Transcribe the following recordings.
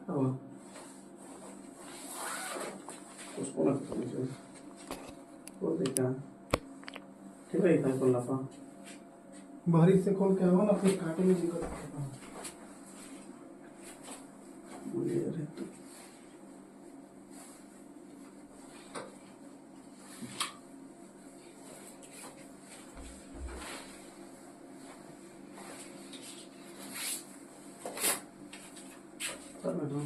अब उसको मत समझो, खोल दे क्या, ठीक है इतना खोलना पा बाहरी से खोल के आओ ना, फिर काटे में दिक्कत होता है। बोलिए अरे तो कर दो।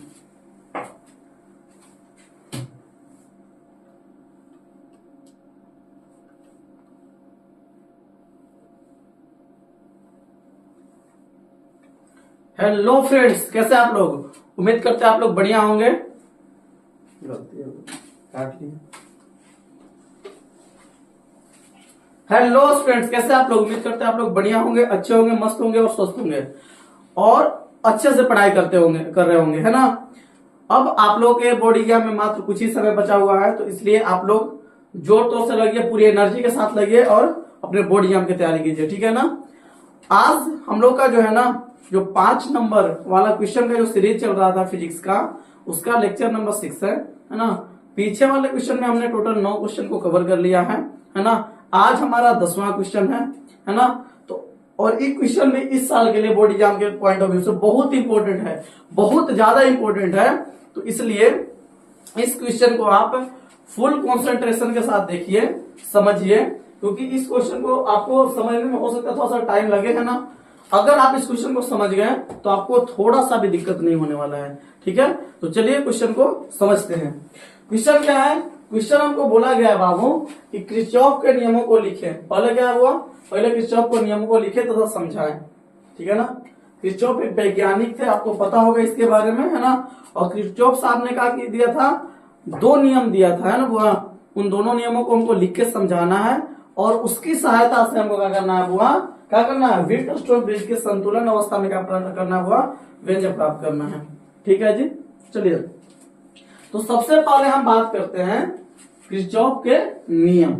हेलो फ्रेंड्स, कैसे आप लोग? उम्मीद करते हैं आप लोग बढ़िया होंगे। गलती हो गई, काट लिया। हेलो फ्रेंड्स, कैसे आप लोग? उम्मीद करते हैं आप लोग बढ़िया होंगे, अच्छे होंगे, मस्त होंगे और स्वस्थ होंगे और अच्छे से पढ़ाई कर रहे होंगे, है ना। अब आप लोग के बोर्ड एग्जाम में मात्र कुछ ही समय बचा हुआ है, तो इसलिए आप लोग जोर तोर से लगिए, पूरी एनर्जी के साथ लगिए और अपने बोर्ड एग्जाम की तैयारी कीजिए, ठीक है ना। आज हम लोग का जो है ना, जो 5 नंबर वाला क्वेश्चन का जो सीरीज चल रहा था फिजिक्स का, उसका लेक्चर नंबर 6 है ना। पीछे वाले क्वेश्चन में हमने टोटल 9 क्वेश्चन को कवर कर लिया है ना। आज हमारा 10वां क्वेश्चन है ना। तो और इस क्वेश्चन में इस साल के लिए बोर्ड एग्जाम के पॉइंट ऑफ व्यू से बहुत इंपॉर्टेंट है, बहुत ज्यादा इंपॉर्टेंट है। तो इसलिए इस क्वेश्चन को आप फुल कंसंट्रेशन के साथ देखिए, समझिए, क्योंकि इस क्वेश्चन को आपको समझने में हो सकता है थोड़ा सा टाइम लगे, है ना। अगर आप इस क्वेश्चन को समझ गए तो आपको थोड़ा सा भी दिक्कत नहीं होने वाला है, ठीक है। तो चलिए क्वेश्चन को समझते हैं। क्वेश्चन क्या है? क्वेश्चन हमको बोला गया है बाबू कि किरचॉफ के नियमों को लिखें। पहले क्या हुआ? पहले किरचॉफ के नियमों को लिखे तथा समझाएं, ठीक है ना। किरचॉफ एक वैज्ञानिक थे, आपको पता होगा इसके बारे में, है ना। और किरचॉफ साहब ने क्या दिया था? 2 नियम दिया था, है ना बुआ। उन दोनों नियमों को हमको लिख के समझाना है और उसकी सहायता से हमको क्या करना है बुआ? क्या करना है? वीट-स्टोन ब्रिज के संतुलन अवस्था में क्या करना हुआ? व्यंजक प्राप्त करना है, ठीक है जी। चलिए, तो सबसे पहले हम बात करते हैं किरचॉफ के नियम।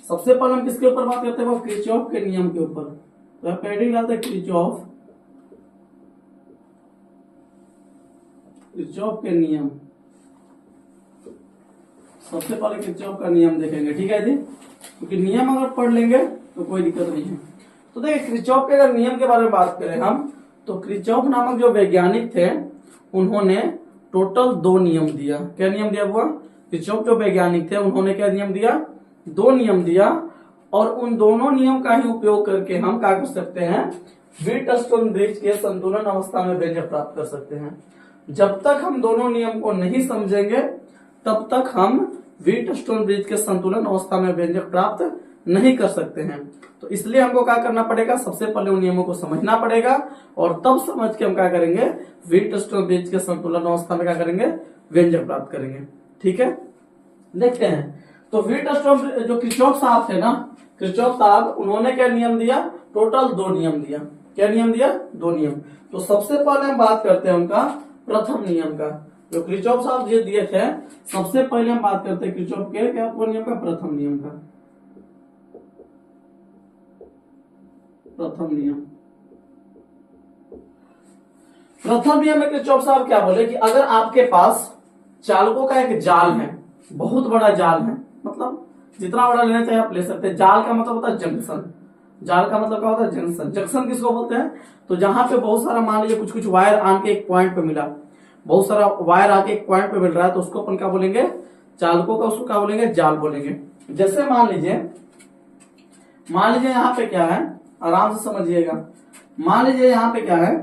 सबसे पहले हम किसके ऊपर बात करते हैं? वो किरचॉफ के नियम के ऊपर। तो आप हेडिंग डालते हैं किरचॉफ के नियम। सबसे पहले किरचॉफ का नियम देखेंगे, ठीक है जी, क्योंकि नियम अगर पढ़ लेंगे तो कोई दिक्कत नहीं है। तो देखिए, किरचॉफ के अगर नियम के बारे में बात करें हम, तो किरचॉफ नामक जो वैज्ञानिक थे, उन्होंने टोटल 2 नियम दिया। क्या नियम दिया हुआ? किरचॉफ जो वैज्ञानिक थे उन्होंने क्या नियम दिया? 2 नियम दिया। और उन दोनों नियम का ही उपयोग करके हम क्या कर सकते हैं? वीट-स्टोन ब्रिज के संतुलन अवस्था में व्यंजक प्राप्त कर सकते हैं। जब तक हम दोनों नियम को नहीं समझेंगे तब तक हम वीट-स्टोन ब्रिज के संतुलन अवस्था में व्यंजक प्राप्त नहीं कर सकते हैं। तो इसलिए हमको क्या करना पड़ेगा? सबसे पहले उन नियमों को समझना पड़ेगा और तब समझ के हम क्या करेंगे? वीट-स्टोन ब्रिज के संतुलन अवस्था में क्या करेंगे? व्यंजक प्राप्त करेंगे, ठीक है। देखते हैं, तो वीट-स्टोन जो किरचॉफ साहब थे ना, किरचॉफ साहब, उन्होंने क्या नियम दिया? टोटल 2 नियम दिया। क्या नियम दिया? 2 नियम। तो सबसे पहले हम बात करते हैं उनका प्रथम नियम का, जो किरचॉफ साहब जो दिए थे। सबसे पहले हम बात करते हैं किरचॉफ के क्या नियम का? प्रथम नियम का। प्रथम नियम में किरचॉफ साहब क्या बोले कि अगर आपके पास चालकों का एक जाल है, बहुत बड़ा जाल है, मतलब जितना बड़ा लेना चाहिए आप ले सकते हैं। जाल का मतलब होता है जंक्शन। जाल का मतलब क्या होता है? जंक्शन। जंक्शन किसको बोलते हैं? तो जहां पे बहुत सारा, मान लीजिए कुछ वायर आके एक पॉइंट पे मिला, बहुत सारा वायर आके एक पॉइंट पे मिल रहा है, तो उसको अपन क्या बोलेंगे? चालकों का, उसको क्या बोलेंगे? जाल बोलेंगे। जैसे मान लीजिए यहाँ पे क्या है, आराम से समझिएगा। मान लीजिए यहाँ पे क्या है?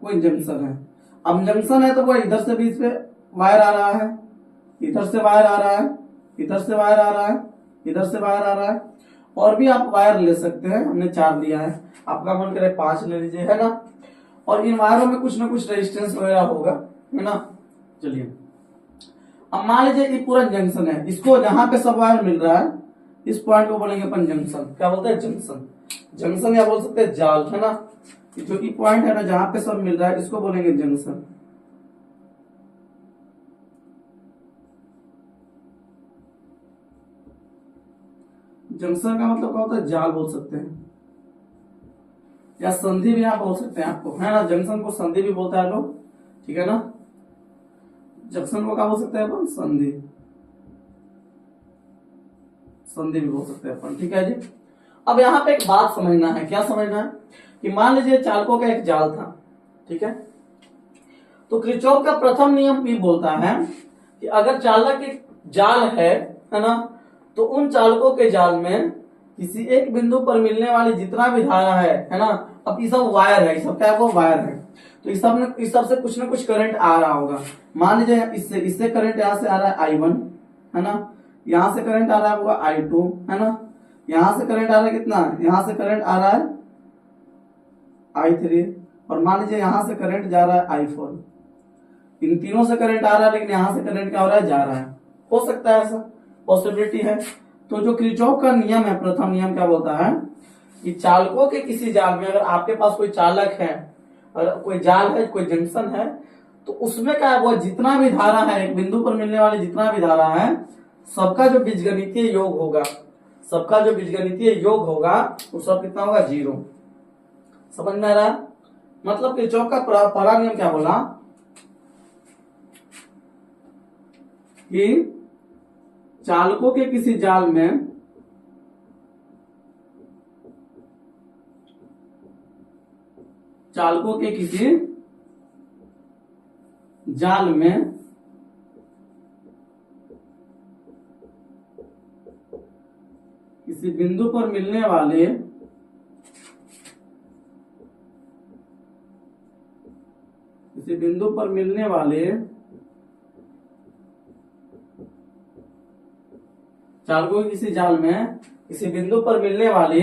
कोई जंक्शन है। अब जंक्शन है तो वो इधर से बीच पे वायर आ रहा है, इधर से वायर आ रहा है, इधर से वायर आ रहा है, इधर से वायर आ रहा है, और भी आप वायर ले सकते हैं। हमने 4 लिया है, आपका मन करे 5 ले लीजिए, है ना। और इन वायरों में कुछ ना कुछ रेजिस्टेंस वगैरह होगा, है ना। चलिए, अब मान लीजिए ये पूरा जंक्शन है, इसको जहां पे सब वायर मिल रहा है, इस पॉइंट को बोलेंगे अपन जंक्शन। क्या बोलते हैं? जंक्शन। जंक्शन या बोल सकते हैं जाल, है ना। जो कि पॉइंट है ना जहां पे सब मिल रहा है, इसको बोलेंगे जंक्शन। जंक्शन का मतलब क्या होता है? जाल बोल सकते हैं, या संधि भी आप बोल सकते हैं, आपको, है ना। जंक्शन को संधि भी बोलता है लोग, ठीक है ना। जंक्शन को क्या बोल सकते हैं अपन? संधि। संधि भी बोल सकते हैं अपन, ठीक है जी। अब यहाँ पे एक बात समझना है, क्या समझना है कि मान लीजिए चालकों का एक जाल था, ठीक है। तो किरचॉफ का प्रथम नियम ये बोलता है कि अगर चालक एक जाल है ना, तो उन चालकों के जाल में किसी एक बिंदु पर मिलने वाली जितना भी धारा है ना, अब ये सब वायर है, ये सब क्या है? वो वायर है। तो इस सब से कुछ ना कुछ करंट आ रहा होगा। मान लीजिए इससे करंट यहां से आ रहा है I1, है ना, यहां से करंट आ रहा है होगा I2, है ना, यहां से करंट आ रहा है कितना? यहां से करंट आ रहा है I3, और मान लीजिए यहां से करंट जा रहा है I4। इन तीनों से करंट आ रहा है, लेकिन यहां से करंट क्या हो रहा है? जा रहा है। हो सकता है ऐसा, पॉसिबिलिटी है। तो जो किरचॉफ का नियम है, प्रथम नियम क्या बोलता है कि चालकों के किसी जाल में, अगर आपके पास कोई चालक है, अगर कोई जाल है, कोई जंक्शन है, तो उसमें क्या है? वो जितना भी धारा है, एक बिंदु पर मिलने वाली जितना भी धारा है, सबका जो बीजगणितीय योग होगा, सबका जो बीजगणितीय योग होगा, वो सब कितना होगा? 0। समझ में आ रहा है? मतलब किरचॉफ का पहला नियम क्या बोला कि चालकों के किसी जाल में चालकों के किसी जाल में किसी बिंदु पर मिलने वाले चालकों के किसी जाल में किसी बिंदु पर मिलने वाली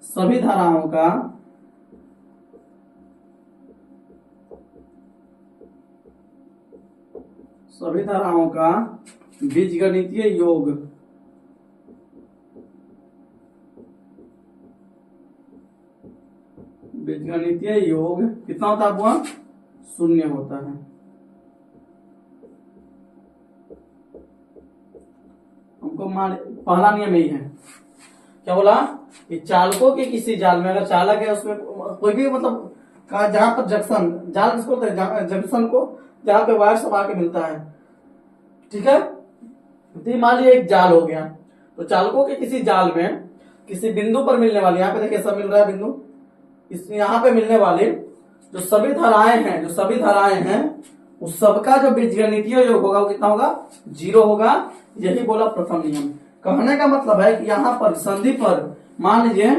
सभी धाराओं का बीजगणितीय योग कितना होता है? वह 0 होता है। हमको पहला नियम यही है, क्या बोला कि चालकों के किसी जाल में, अगर चालक है उसमें कोई भी मतलब जहां पर जंक्शन, जाल किसको बोलते हैं? जंक्शन को, जहां पे वायर सब आके मिलता है, ठीक है। तो मान लीजिए एक जाल हो गया, तो चालकों के किसी जाल में किसी बिंदु पर मिलने वाली, यहाँ पे देखिए सब मिल रहा है बिंदु, इस यहाँ पे मिलने वाली जो सभी धाराएं हैं उस सबका जो बीजगणितीय योग होगा वो कितना होगा? 0 होगा। यही बोला प्रथम नियम। कहने का मतलब है कि यहाँ पर संधि पर, मान लीजिए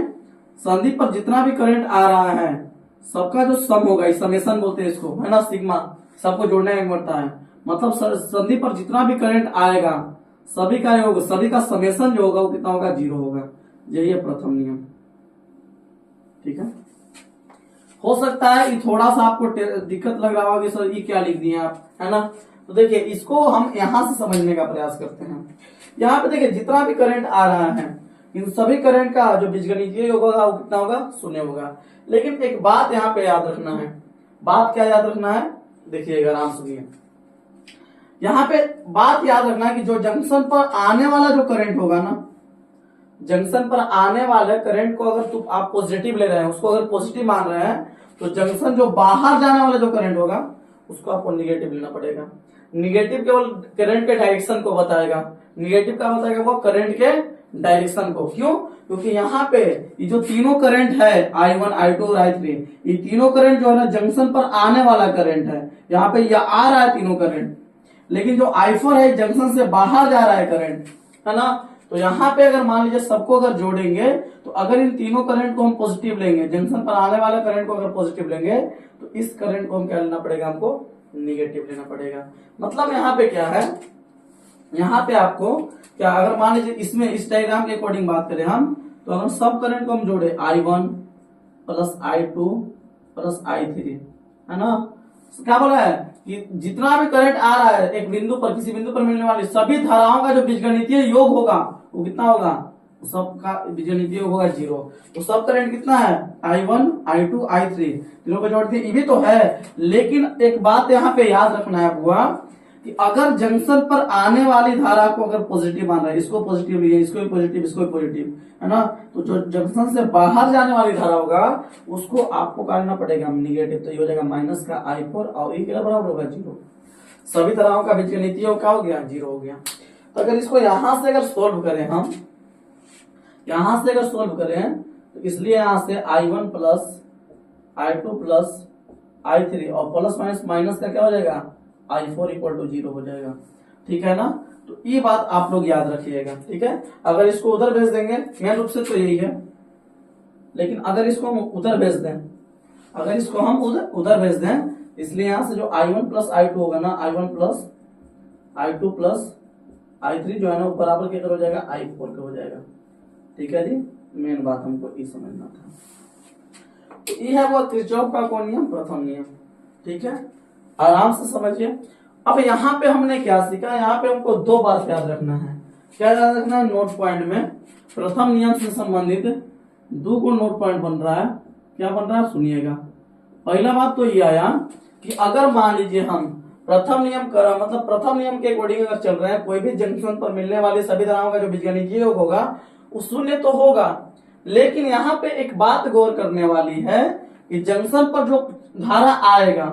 संधि पर जितना भी करंट आ रहा है, सबका जो सम होगा, समेशन बोलते हैं इसको, है ना, सिग्मा, सबको जोड़ने में पड़ता है। मतलब संधि पर जितना भी करंट आएगा, सभी का योग, सभी का समेशन जो होगा वो कितना होगा? 0 होगा। यही है प्रथम नियम, ठीक है। हो सकता है ये थोड़ा सा आपको दिक्कत लग रहा होगा कि सर ये क्या लिख दिए आप, है ना। तो देखिए इसको हम यहां से समझने का प्रयास करते हैं। यहाँ पे देखिए जितना भी करंट आ रहा है, इन सभी करंट का जो बीजगणितीय योग होगा वो कितना होगा? 0 होगा। लेकिन एक बात यहाँ पे याद रखना है। बात क्या याद रखना है? देखिएगा, आराम सुनिए। यहाँ पे बात याद रखना है कि जो जंक्शन पर आने वाला जो करंट होगा ना, जंक्शन पर आने वाले करंट को अगर आप पॉजिटिव ले रहे हैं, उसको अगर पॉजिटिव मान रहे हैं, तो जंक्शन जो बाहर जाने वाला जो करंट होगा उसको आपको निगेटिव लेना पड़ेगा। निगेटिव केवल करंट के डायरेक्शन को बताएगा। निगेटिव क्या बताएगा? वो करंट के डायरेक्शन को। क्यों? क्योंकि यहाँ पे ये जो तीनों करंट है, I1, I2 और I3, ये तीनों करंट जो है ना जंक्शन पर आने वाला करंट है। यहाँ पे यह आ रहा है तीनों करंट, लेकिन जो I4 है जंक्शन से बाहर जा रहा है करंट, है ना। तो यहाँ पे अगर मान लीजिए सबको अगर जोड़ेंगे, तो अगर इन तीनों करंट को हम पॉजिटिव लेंगे, जंक्शन पर आने वाले करंट को अगर पॉजिटिव लेंगे, तो इस करंट को हम क्या लेना पड़ेगा? हमको निगेटिव लेना पड़ेगा। मतलब यहाँ पे क्या है, यहाँ पे आपको क्या, अगर मान लीजिए इसमें इस डायग्राम के अकॉर्डिंग बात करें हम, तो अगर सब करंट को हम जोड़े I1 plus I2 plus I3, है ना, तो क्या बोला है कि जितना भी करंट आ रहा है एक बिंदु पर, किसी बिंदु पर मिलने वाली सभी धाराओं का जो बीजगणितीय योग होगा वो कितना होगा? सबका बीजगणितीय योग होगा 0। तो सब करंट कितना है? I1, I2, I3, तीनों को जोड़ते ये भी तो है। लेकिन एक बात यहाँ पे याद रखना है हुआ कि अगर जंक्शन पर आने वाली धारा को अगर पॉजिटिव मान रहा है, इसको पॉजिटिव लिए, इसको भी पॉजिटिव, इसको भी पॉजिटिव, है ना, तो जो जंक्शन से बाहर जाने वाली धारा होगा उसको आपको करना पड़ेगा निगेटिव। तो ये हो जाएगा माइनस का I4 और ये बराबर होगा 0। सभी धाराओं का बीजगणितीय योग क्या हो गया, 0 हो गया। तो अगर इसको यहां से अगर सोल्व करें हम, यहां से अगर सोल्व करें तो इसलिए यहां से I1 plus I2 plus I3 और प्लस माइनस माइनस का क्या हो जाएगा, I4 इक्वल टू 0 हो जाएगा। ठीक है ना, तो ये बात आप लोग याद रखिएगा। ठीक है, अगर इसको उधर भेज देंगे मेन रूप से तो यही है, लेकिन अगर इसको हम उधर भेज दें, अगर इसको हम उधर भेज दें, इसलिए यहां से जो I1 प्लस I2 होगा ना, I1 plus I2 plus I3 जो है ना वो बराबर क्या हो जाएगा, I4 का हो जाएगा। ठीक है जी, मेन बात हमको ये समझना था। तो ये है वो किरचॉफ का कौन नियम, प्रथम नियम। ठीक है, आराम से समझिए। अब यहाँ पे हमने क्या सीखा, यहाँ पे हमको दो बात याद रखना है। क्या याद रखना है, नोट पॉइंट में प्रथम नियम से संबंधित दो को नोट पॉइंट बन रहा है। क्या बन रहा है, सुनिएगा। पहला बात तो ये आया कि अगर मान लीजिए हम प्रथम नियम मतलब प्रथम नियम के अकॉर्डिंग अगर चल रहे हैं, कोई भी जंक्शन पर मिलने वाली सभी धाराओं का जो बीजगणितीय योग होगा वो शून्य तो होगा, लेकिन यहाँ पे एक बात गौर करने वाली है कि जंक्शन पर जो धारा आएगा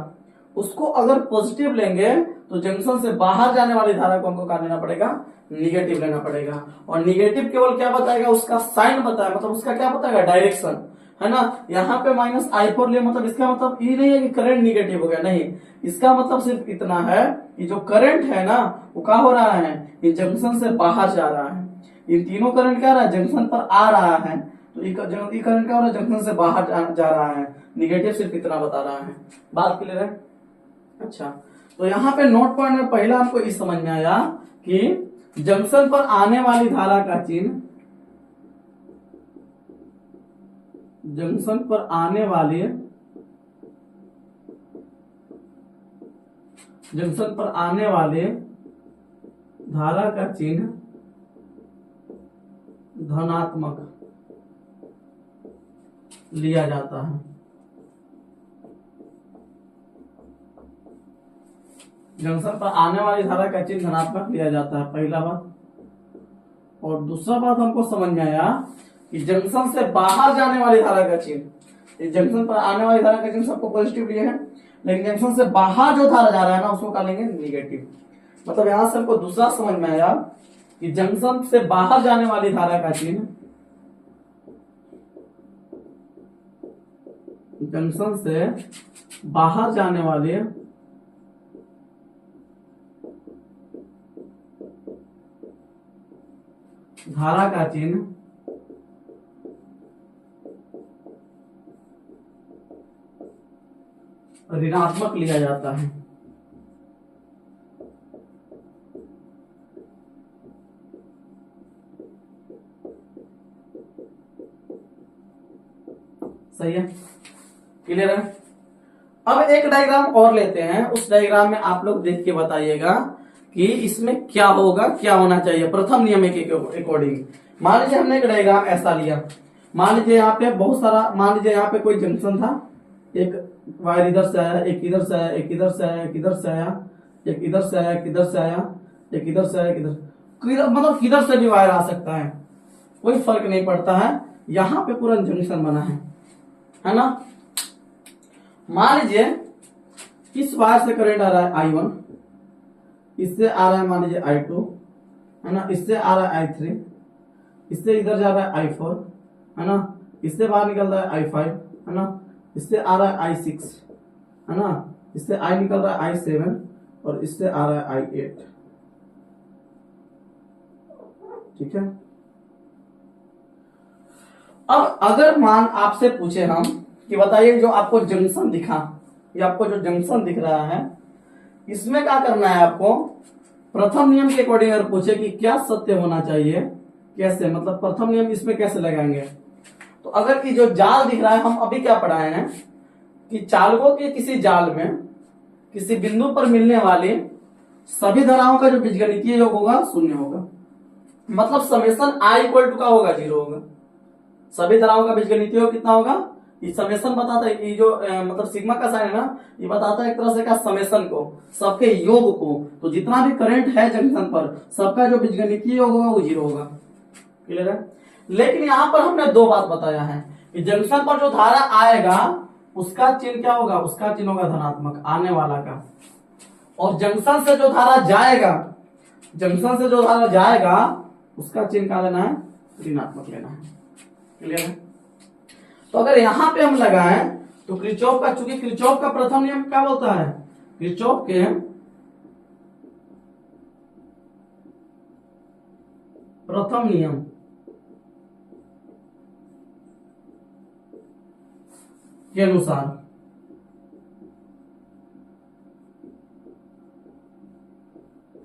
उसको अगर पॉजिटिव लेंगे तो जंक्शन से बाहर जाने वाली धारा को हमको क्या लेना पड़ेगा, निगेटिव लेना पड़ेगा। और निगेटिव केवल क्या बताएगा, उसका साइन बताएगा, मतलब उसका क्या बताएगा, डायरेक्शन, है ना। यहाँ पे माइनस I4 ले, मतलब इसका मतलब ये नहीं है कि करंट निगेटिव हो गया, नहीं, इसका मतलब सिर्फ इतना है कि जो करंट है ना वो क्या हो रहा है, ये जंक्शन से बाहर जा रहा है। इन तीनों करंट क्या रहा है, जंक्शन पर आ रहा है, तो ये करंट क्या हो रहा है, जंक्शन से बाहर जा रहा है। निगेटिव सिर्फ इतना बता रहा है। बात क्लियर है। अच्छा, तो यहाँ पे नोट पॉइंट में पहला हमको इस समझ में आया कि जंक्शन पर आने वाली धारा का चिन्ह, जंक्शन पर आने वाले, जंक्शन पर आने वाले धारा का चिन्ह धनात्मक लिया जाता है। जंक्शन पर आने वाली धारा का चिन्ह धनात्मक लिया जाता है, पहला बात। और दूसरा बात हमको समझ में आया कि जंक्शन से बाहर जाने वाली धारा का चिन्ह, जंक्शन पर आने वाली धारा का चिन्ह सबको पॉजिटिव लिए है, लेकिन जंक्शन से बाहर जो धारा जा रहा है ना उसको क्या लेंगे, निगेटिव। मतलब यहां से हमको दूसरा समझ में आया कि जंक्शन से बाहर जाने वाली धारा का चिन्ह, जंक्शन से बाहर जाने वाले धारा का चिन्ह ऋणात्मक लिया जाता है। सही है, क्लियर है। अब एक डायग्राम और लेते हैं, उस डायग्राम में आप लोग देख के बताइएगा कि इसमें क्या होगा, क्या होना चाहिए प्रथम नियम के अकॉर्डिंग। मान लीजिए हमने एक डायग्राम ऐसा लिया, मान लीजिए यहाँ पे बहुत सारा, मान लीजिए यहाँ पे कोई जंक्शन था, एक वायर इधर से आया, एक इधर से आया, एक इधर से आया, एक इधर से आया, एक इधर से आया, एक इधर से आया, एक इधर से आया, एक इधर, मतलब किधर से भी वायर आ सकता है, कोई फर्क नहीं पड़ता है। यहाँ पे पूरा जंक्शन बना है ना। मान लीजिए इस वायर से करंट आ रहा है I1, इससे आ रहा है मान लीजिए I2, है ना, इससे आ रहा है I3, इससे इधर जा रहा है I4, है ना, इससे बाहर निकल रहा है I5, है ना, इससे आ रहा है I6, है ना, इससे I निकल रहा है I7 और इससे आ रहा है I8। ठीक है। अब अगर मान आपसे पूछे हम कि बताइए जो आपको जंक्शन दिखा, ये आपको जो जंक्शन दिख रहा है इसमें क्या करना है आपको, प्रथम नियम के अकॉर्डिंग अगर पूछे कि क्या सत्य होना चाहिए, कैसे, मतलब प्रथम नियम इसमें कैसे लगाएंगे। तो अगर कि जो जाल दिख रहा है, हम अभी क्या पढ़ाए हैं कि चालकों के किसी जाल में किसी बिंदु पर मिलने वाले सभी धाराओं का जो बीजगणितीय योग होगा शून्य होगा, मतलब समेशन I इक्वल टू का होगा 0 होगा। सभी धाराओं का बीजगणितीय योग कितना होगा, ये समेशन बताता है, ये जो मतलब सिग्मा का साइन है ना, ये बताता है एक तरह से क्या, समेशन को, सबके योग को। तो जितना भी करंट है जंक्शन पर सबका जो बीजगणितीय योग होगा वो 0 होगा। क्लियर है। लेकिन यहाँ पर हमने दो बात बताया है कि जंक्शन पर जो धारा आएगा उसका चिन्ह क्या होगा, उसका चिन्ह होगा धनात्मक, आने वाला का। और जंक्शन से जो धारा जाएगा, जंक्शन से जो धारा जाएगा उसका चिन्ह क्या लेना है, ऋणात्मक लेना है। क्लियर है? तो अगर यहां पे हम लगाएं तो किरचॉफ का, चूंकि किरचॉफ का प्रथम नियम क्या बोलता है, किरचॉफ के प्रथम नियम के अनुसार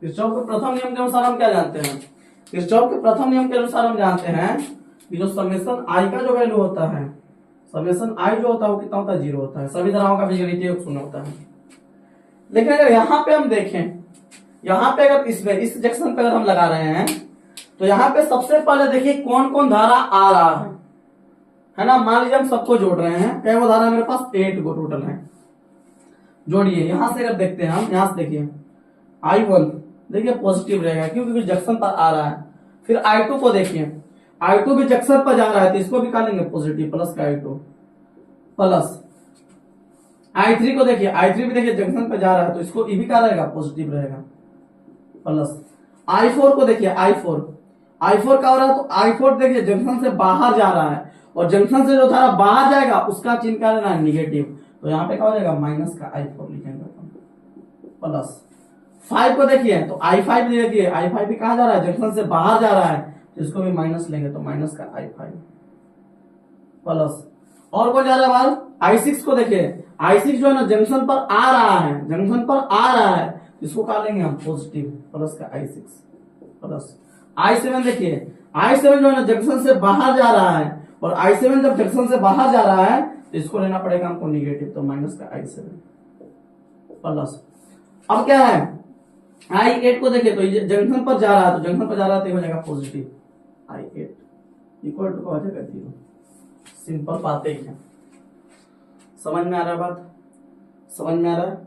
किरचॉफ के प्रथम नियम के अनुसार हम क्या जानते हैं, किरचॉफ के प्रथम नियम के अनुसार हम जानते हैं कि जो समेशन आई का जो वैल्यू होता है, समेशन आई जो होता है वो कितना होता है, 0 होता है। सभी धाराओं का बीजगणितीय योग 0 होता है। लेकिन अगर यहां पे हम देखें, यहां पे अगर इसमें इस जंक्शन पे अगर हम लगा रहे हैं तो यहां पे सबसे पहले देखिए कौन कौन धारा आ रहा है ना। मान लीजिए हम सबको जोड़ रहे हैं, क्या वो धारा मेरे पास 8 को टोटल है, जोड़िए। यहां से अगर देखते हैं हम, यहां से देखिए I1 देखिए पॉजिटिव रहेगा क्योंकि जंक्शन पर आ रहा है। फिर I2 को देखिए, I2 भी जंक्शन पर जा रहा है तो इसको भी क्या लेंगे, पॉजिटिव, प्लस का I2 प्लस। I3 को देखिए, I3 भी देखिए जंक्शन पर जा रहा है तो इसको ये भी क्या रहेगा, पॉजिटिव रहेगा, प्लस। I4 को देखिए, I4 क्या हो रहा है, तो I4 देखिए जंक्शन से बाहर जा रहा है और जंक्शन से जो धारा बाहर जाएगा उसका चिन्ह क्या लेना है, निगेटिव। तो यहाँ पे क्या हो जाएगा, माइनस का I4 लिखेंगे प्लस। 5 को देखिए तो I5 देखिए, I5 भी कहा जा रहा है, जंक्शन से बाहर जा रहा है तो इसको भी माइनस लेंगे तो माइनस का I5 प्लस। और कौन जा रहा है बाहर, I6 को देखिए, I6 जो है ना जंक्शन पर आ रहा है, जंक्शन पर आ रहा है इसको क्या लेंगे हम, पॉजिटिव, प्लस का I6 प्लस। I7 देखिए, I7 जो है ना जंक्शन से बाहर जा रहा है और I7 जब जंक्शन से बाहर जा रहा है तो इसको लेना पड़ेगा हमको निगेटिव, तो माइनस का I7 प्लस। अब क्या है, I8 को देखिए तो जंक्शन पर जा रहा है, तो जंक्शन पर जा रहा है तो हो जाएगा पॉजिटिव, I8 इक्वल टू हो जाएगा 0। सिंपल बातें ही है। समझ में आ रहा है बात, समझ में आ रहा है?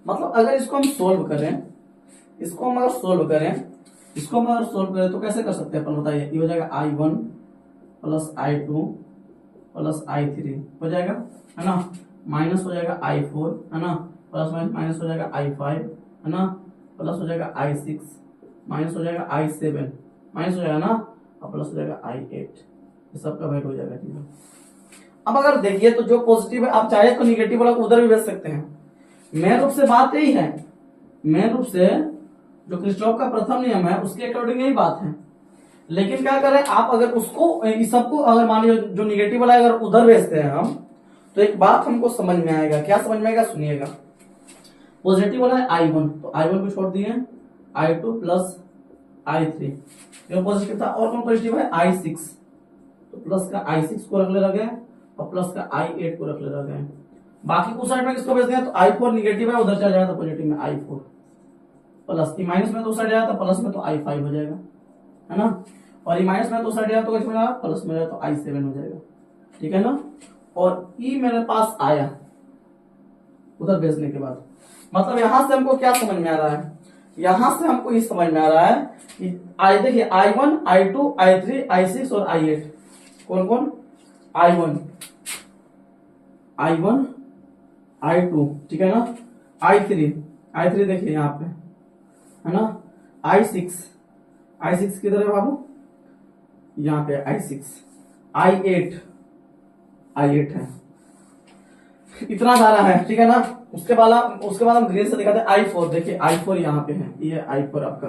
मतलब अगर इसको हम सोल्व करें, इसको हम अगर सोल्व करें, इसको हम अगर सोल्व करें तो कैसे कर सकते हैं अपन, बताइए। ये हो जाएगा I1 plus I2 plus I3 हो जाएगा, है ना, माइनस हो जाएगा I4, है ना, प्लस माइनस हो जाएगा I5, है ना, प्लस हो जाएगा I6, माइनस हो जाएगा I7, माइनस हो जाएगा ना, और प्लस हो जाएगा I8। ये सबका वैल्यू हो जाएगा 0। अब अगर देखिए तो जो पॉजिटिव है आप चाहे तो निगेटिव वाला उधर भी भेज सकते हैं। मेन रूप से बात यही है, मेन रूप से जो किरचॉफ का प्रथम नियम है उसके अकॉर्डिंग यही बात है। लेकिन क्या करें आप, अगर उसको इस सबको अगर मान लीजिए जो निगेटिव वाला अगर उधर भेजते हैं हम, तो एक बात हमको समझ में आएगा। क्या समझ में आएगा, सुनिएगा। पॉजिटिव वाला है I1 तो I1 को छोड़ दिए, I2 प्लस I3 जो पॉजिटिव था। और कौन पॉजिटिव है, I6 तो प्लस का I6 को रख ले रह गए और प्लस का I8 को रख ले रह गए। बाकी कुछ साइड में किसको भेजते हैं, तो I4 निगेटिव है उधर चला जाएगा तो पॉजिटिव में I4 प्लस। ई माइनस में तो साइड जाएगा तो प्लस में तो I5 हो जाएगा, है ना। और ई माइनस में तो साइड जाएगा तो कैसे हो जाएगा, प्लस में जाएगा तो I7 हो जाएगा, ठीक है ना। और ई मेरे पास आया उधर भेजने के बाद। मतलब यहां से हमको क्या समझ में आ रहा है, यहां से हमको ये समझ में आ रहा है कि देखिए I1 I2 I3 I6 और I8 कौन कौन, I1 I2 ठीक है ना, I3 देखिए यहाँ पे, है ना, I6 किधर है बाबू, यहाँ पे I6, I8 है, इतना धारा है, ठीक है ना। उसके बाद हम ग्रीन से दिखाते हैं I4। देखिए I4 यहाँ पे है, ये I4 आपका।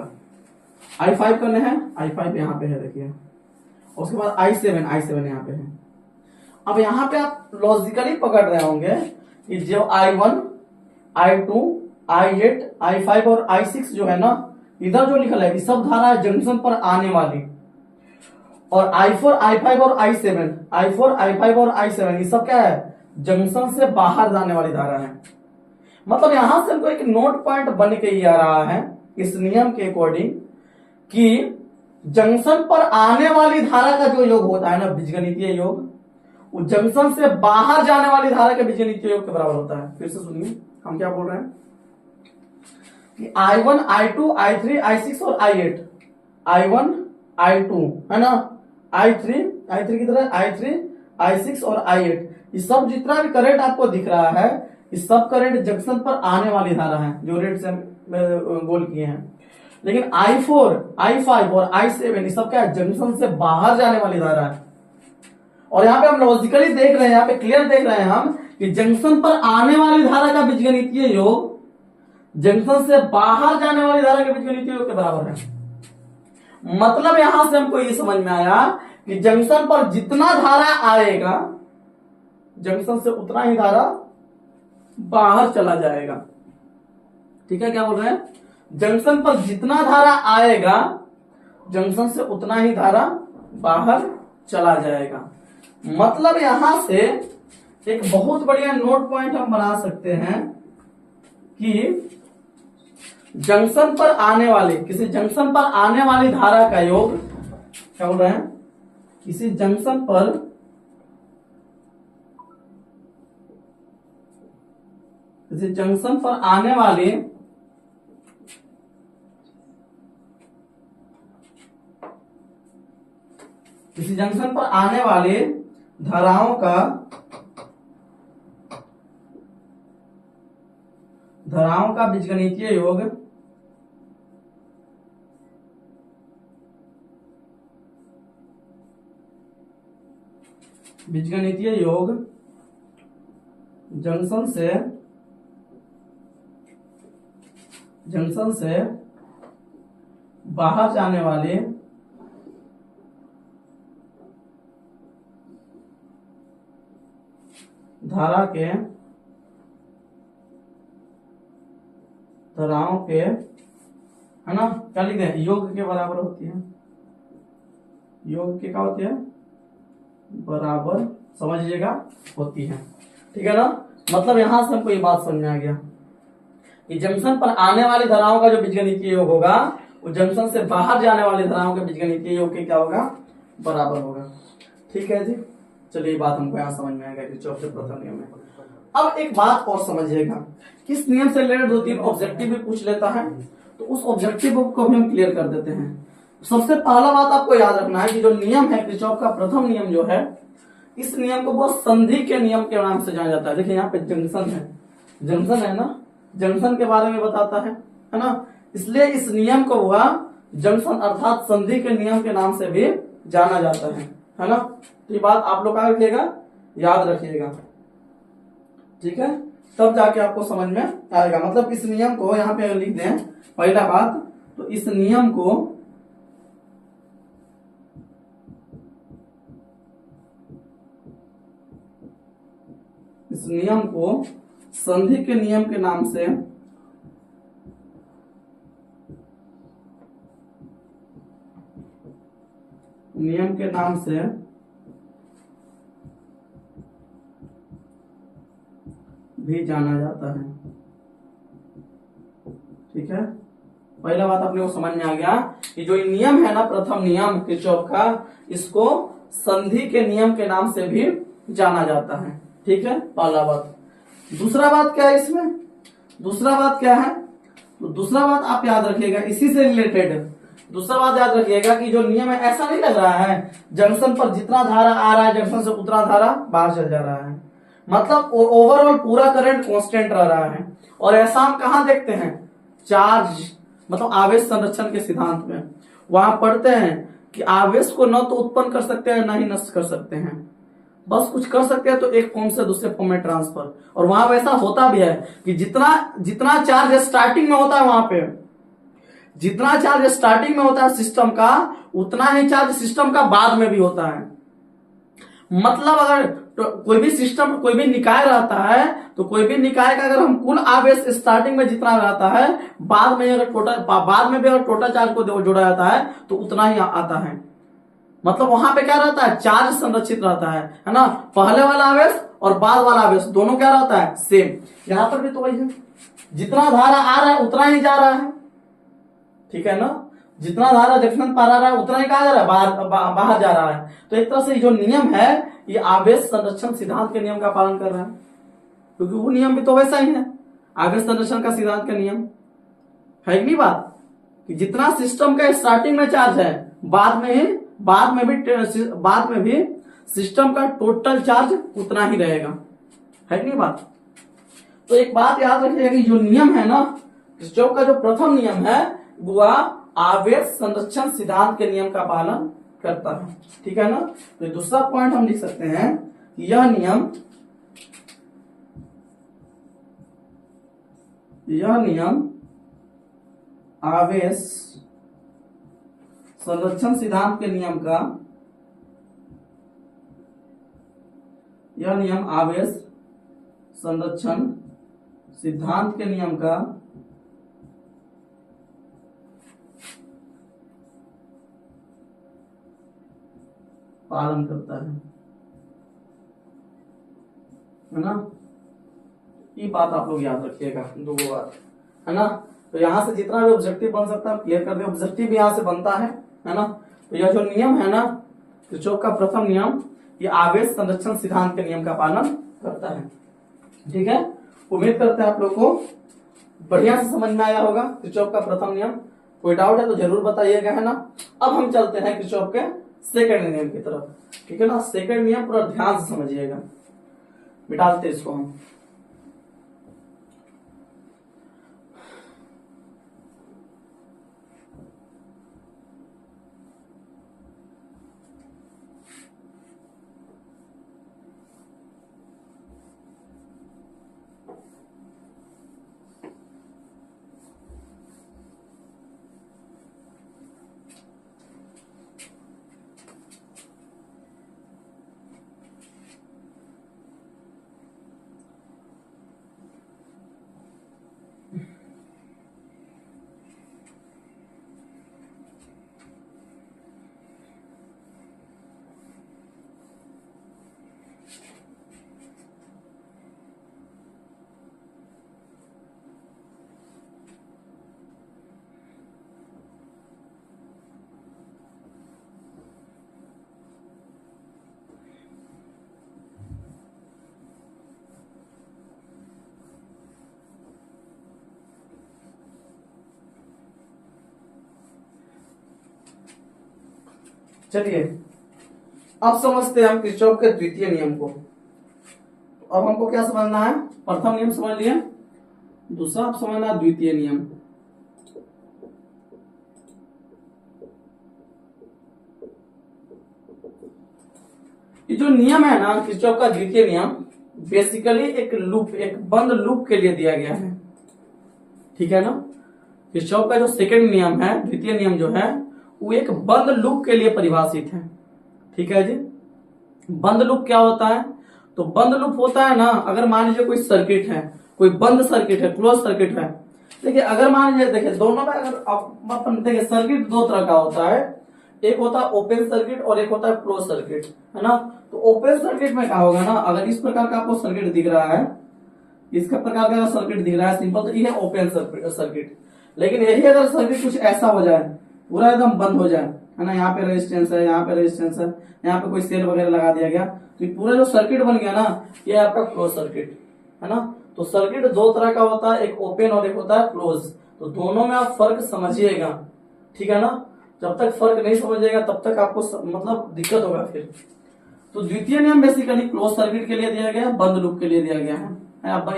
I5 करने हैं, I5 यहाँ पे है देखिए। उसके बाद I7 यहाँ पे है। अब यहाँ पे आप लॉजिकली पकड़ रहे होंगे कि जो I1 I2 I8 I5 और I6 जो है ना, इधर जो लिखा है ये सब धारा जंक्शन पर आने वाली, और I4 I5 और I7 ये सब क्या है, जंक्शन से बाहर जाने वाली धारा है। मतलब यहां से हमको एक नोट पॉइंट बन के ये आ रहा है इस नियम के अकॉर्डिंग कि जंक्शन पर आने वाली धारा का जो योग होता है ना, बीजगणितीय योग, वो जंक्शन से बाहर जाने वाली धारा के बीजगणितीय योग के बराबर होता है। फिर से सुनिए हम क्या बोल रहे हैं कि I1 I2 I3 I6 और I8, I1 I2 है ना, I3 की तरह I3 I6 और I8, ये सब जितना भी करंट आपको दिख रहा है, इस सब करंट जंक्शन पर आने वाली धारा है, जो रेड से हम गोल किए हैं। लेकिन I4, I5 और I7 ये सब क्या है, जंक्शन से बाहर जाने वाली धारा है। और यहाँ पे हम लॉजिकली देख रहे हैं, यहाँ पे क्लियर देख रहे हैं हम कि जंक्शन पर आने वाली धारा का बीजगणितीय योग जंक्शन से बाहर जाने वाली धारा के बीजगणितीय योग के बराबर है। मतलब यहां से हमको ये समझ में आया कि जंक्शन पर जितना धारा आएगा जंक्शन से उतना ही धारा बाहर चला जाएगा। ठीक है, क्या बोल रहे हैं, जंक्शन पर जितना धारा आएगा जंक्शन से उतना ही धारा बाहर चला जाएगा। मतलब यहां से एक बहुत बढ़िया नोट पॉइंट हम बना सकते हैं कि जंक्शन पर आने वाले, किसी जंक्शन पर आने वाली धारा का योग, क्या बोल रहे हैं, किसी जंक्शन पर आने वाले धाराओं का बीजगणितीय योग जंक्शन से बाहर जाने वाले धाराओं के, है ना, क्या लिखते हैं, योग के बराबर होती है। योग के क्या होती है, बराबर, समझ लीजिएगा, होती है। ठीक है ना। मतलब यहां से हमको ये बात समझ में आ गया कि जंक्शन पर आने वाली धाराओं का जो बीजगणितीय योग होगा वो जंक्शन से बाहर जाने वाली धाराओं के बीजगणितीय योग के क्या होगा, बराबर होगा। ठीक है जी, चलिए बात हमको यहाँ समझ में आएगा किरचॉफ के प्रथम नियम में। अब एक बात और समझिएगा, किस नियम से रिलेटेड 2-3 ऑब्जेक्टिव भी पूछ लेता है, तो उस ऑब्जेक्टिव को भी हम क्लियर कर देते हैं। सबसे पहला बात आपको याद रखना है कि जो नियम है किरचॉफ का प्रथम नियम जो है, इस नियम को बहुत संधि के नियम के नाम से जाना जाता है। देखिए यहाँ पे जंक्शन है ना, जंक्शन के बारे में बताता है ना, इसलिए इस नियम को हुआ जंक्शन अर्थात संधि के नियम के नाम से भी जाना जाता है ना। तो ये बात आप लोग क्या रखिएगा, याद रखिएगा। ठीक है, तब जाके आपको समझ में आएगा। मतलब इस नियम को यहाँ पे लिख दें, पहला बात तो इस नियम को संधि के नियम के नाम से भी जाना जाता है। ठीक है, पहला बात अपने को समझ में आ गया कि जो नियम है ना, प्रथम नियम किरचॉफ का, इसको संधि के नियम के नाम से भी जाना जाता है। ठीक है, पहला बात। दूसरा बात क्या है इसमें, दूसरा बात क्या है, तो दूसरा बात आप याद रखिएगा, इसी से रिलेटेड दूसरा बात याद रखिएगा कि जो नियम है, ऐसा नहीं लग रहा है जंक्शन पर जितना धारा आ रहा है जंक्शन से उतना धारा बाहर चल जा रहा है। मतलब ओवरऑल पूरा करंट कांस्टेंट रह रहा है। और ऐसा हम कहां देखते हैं, चार्ज मतलब आवेश संरक्षण के सिद्धांत में वहां पढ़ते हैं कि आवेश को न तो उत्पन्न कर सकते हैं न ही नष्ट कर सकते हैं, बस कुछ कर सकते हैं तो एक फॉर्म से दूसरे फॉर्म में ट्रांसफर। और वहां वैसा होता भी है कि जितना चार्ज स्टार्टिंग में होता है, वहां पे जितना चार्ज स्टार्टिंग में होता है सिस्टम का, उतना ही चार्ज सिस्टम का बाद में भी होता है। मतलब अगर कोई भी सिस्टम, कोई भी निकाय रहता है, तो कोई भी निकाय का अगर हम कुल आवेश स्टार्टिंग में जितना रहता है, बाद में भी अगर टोटल चार्ज को जोड़ा जाता है तो उतना ही आता है। मतलब वहां पे क्या रहता है, चार्ज संरक्षित रहता है ना। पहले वाला आवेश और बाद वाला आवेश दोनों क्या रहता है, सेम। यहां पर भी तो वही है, जितना धारा आ रहा है उतना ही जा रहा है। ठीक है ना, जितना धारा जंक्शन पर आ रहा है उतना ही कहा जा रहा है, बाहर जा रहा है। तो एक तरह से जो नियम है ये आवेश संरक्षण सिद्धांत के नियम का पालन कर रहा है, क्योंकि वो नियम भी तो वैसा ही है, आवेश संरक्षण का सिद्धांत का नियम है। कि नहीं बात कि जितना सिस्टम का स्टार्टिंग में चार्ज है, बाद में भी सिस्टम का टोटल चार्ज उतना ही रहेगा, है कि नहीं बात। तो एक बात याद रखिएगा कि जो नियम है ना किरचॉफ का जो प्रथम नियम है वह आवेश संरक्षण सिद्धांत के नियम का पालन करता है। ठीक है ना। तो दूसरा पॉइंट हम लिख सकते हैं कि यह नियम आवेश संरक्षण सिद्धांत के नियम का, यह नियम आवेश संरक्षण सिद्धांत के नियम का पालन करता है ना। ये बात आप लोग याद रखिएगा, दो बात है ना। तो यहां से जितना भी ऑब्जेक्टिव बन सकता है क्लियर कर दे। ऑब्जेक्टिव भी यहां से बनता है ना। तो यह जो नियम है ना, किरचॉफ का प्रथम नियम, ये आवेश संरक्षण सिद्धांत के नियम का पालन करता है। ठीक है। उम्मीद करते हैं आप लोग को बढ़िया से समझ में आया होगा किरचॉफ का प्रथम नियम। कोई डाउट है तो जरूर बताइएगा, है ना। अब हम चलते हैं किरचॉफ के सेकंड नियम की तरफ। ठीक है ना। सेकंड नियम पूरा ध्यान से समझिएगा। मिटा देते इसको हम। चलिए अब समझते हैं हम किरचॉफ के द्वितीय नियम को। अब हमको क्या समझना है, प्रथम नियम समझ लिया, दूसरा आप समझना द्वितीय नियम। ये जो नियम है ना किरचॉफ का द्वितीय नियम, बेसिकली एक लूप, एक बंद लूप के लिए दिया गया है। ठीक है ना। किरचॉफ का जो सेकंड नियम है, द्वितीय नियम जो है, वो एक बंद लूप के लिए परिभाषित है। ठीक है जी। बंद लूप क्या होता है, तो बंद लूप होता है ना, अगर मान लीजिए कोई सर्किट है, कोई बंद सर्किट है, क्लोज सर्किट है। देखिए अगर मान लीजिए, देखिए दोनों में अगर अपन देखिए सर्किट दो तरह का होता है, एक होता है ओपन सर्किट और एक होता है क्लोज सर्किट, है ना। तो ओपन सर्किट में क्या होगा ना, अगर इस प्रकार का आपको सर्किट दिख रहा है, इसका प्रकार का सर्किट दिख रहा है सिंपल, तो ये है ओपन सर्किट। लेकिन यही अगर सर्किट कुछ ऐसा हो जाए, पूरा एकदम बंद हो जाए, है ना, यहाँ पे रेजिस्टेंस है, यहाँ पे रेजिस्टेंस है, यहाँ पे कोई सेल वगैरह लगा दिया गया, तो पूरा जो सर्किट बन गया ना, ये आपका क्लोज सर्किट है ना। तो सर्किट दो तरह का होता है, एक ओपन और एक होता है क्लोज। तो दोनों में आप फर्क समझिएगा। ठीक है ना। जब तक फर्क नहीं समझिएगा तब तक आपको मतलब दिक्कत होगा फिर। तो द्वितीय नियम बेसिकली क्लोज सर्किट के लिए दिया गया, बंद लूप के लिए दिया गया है,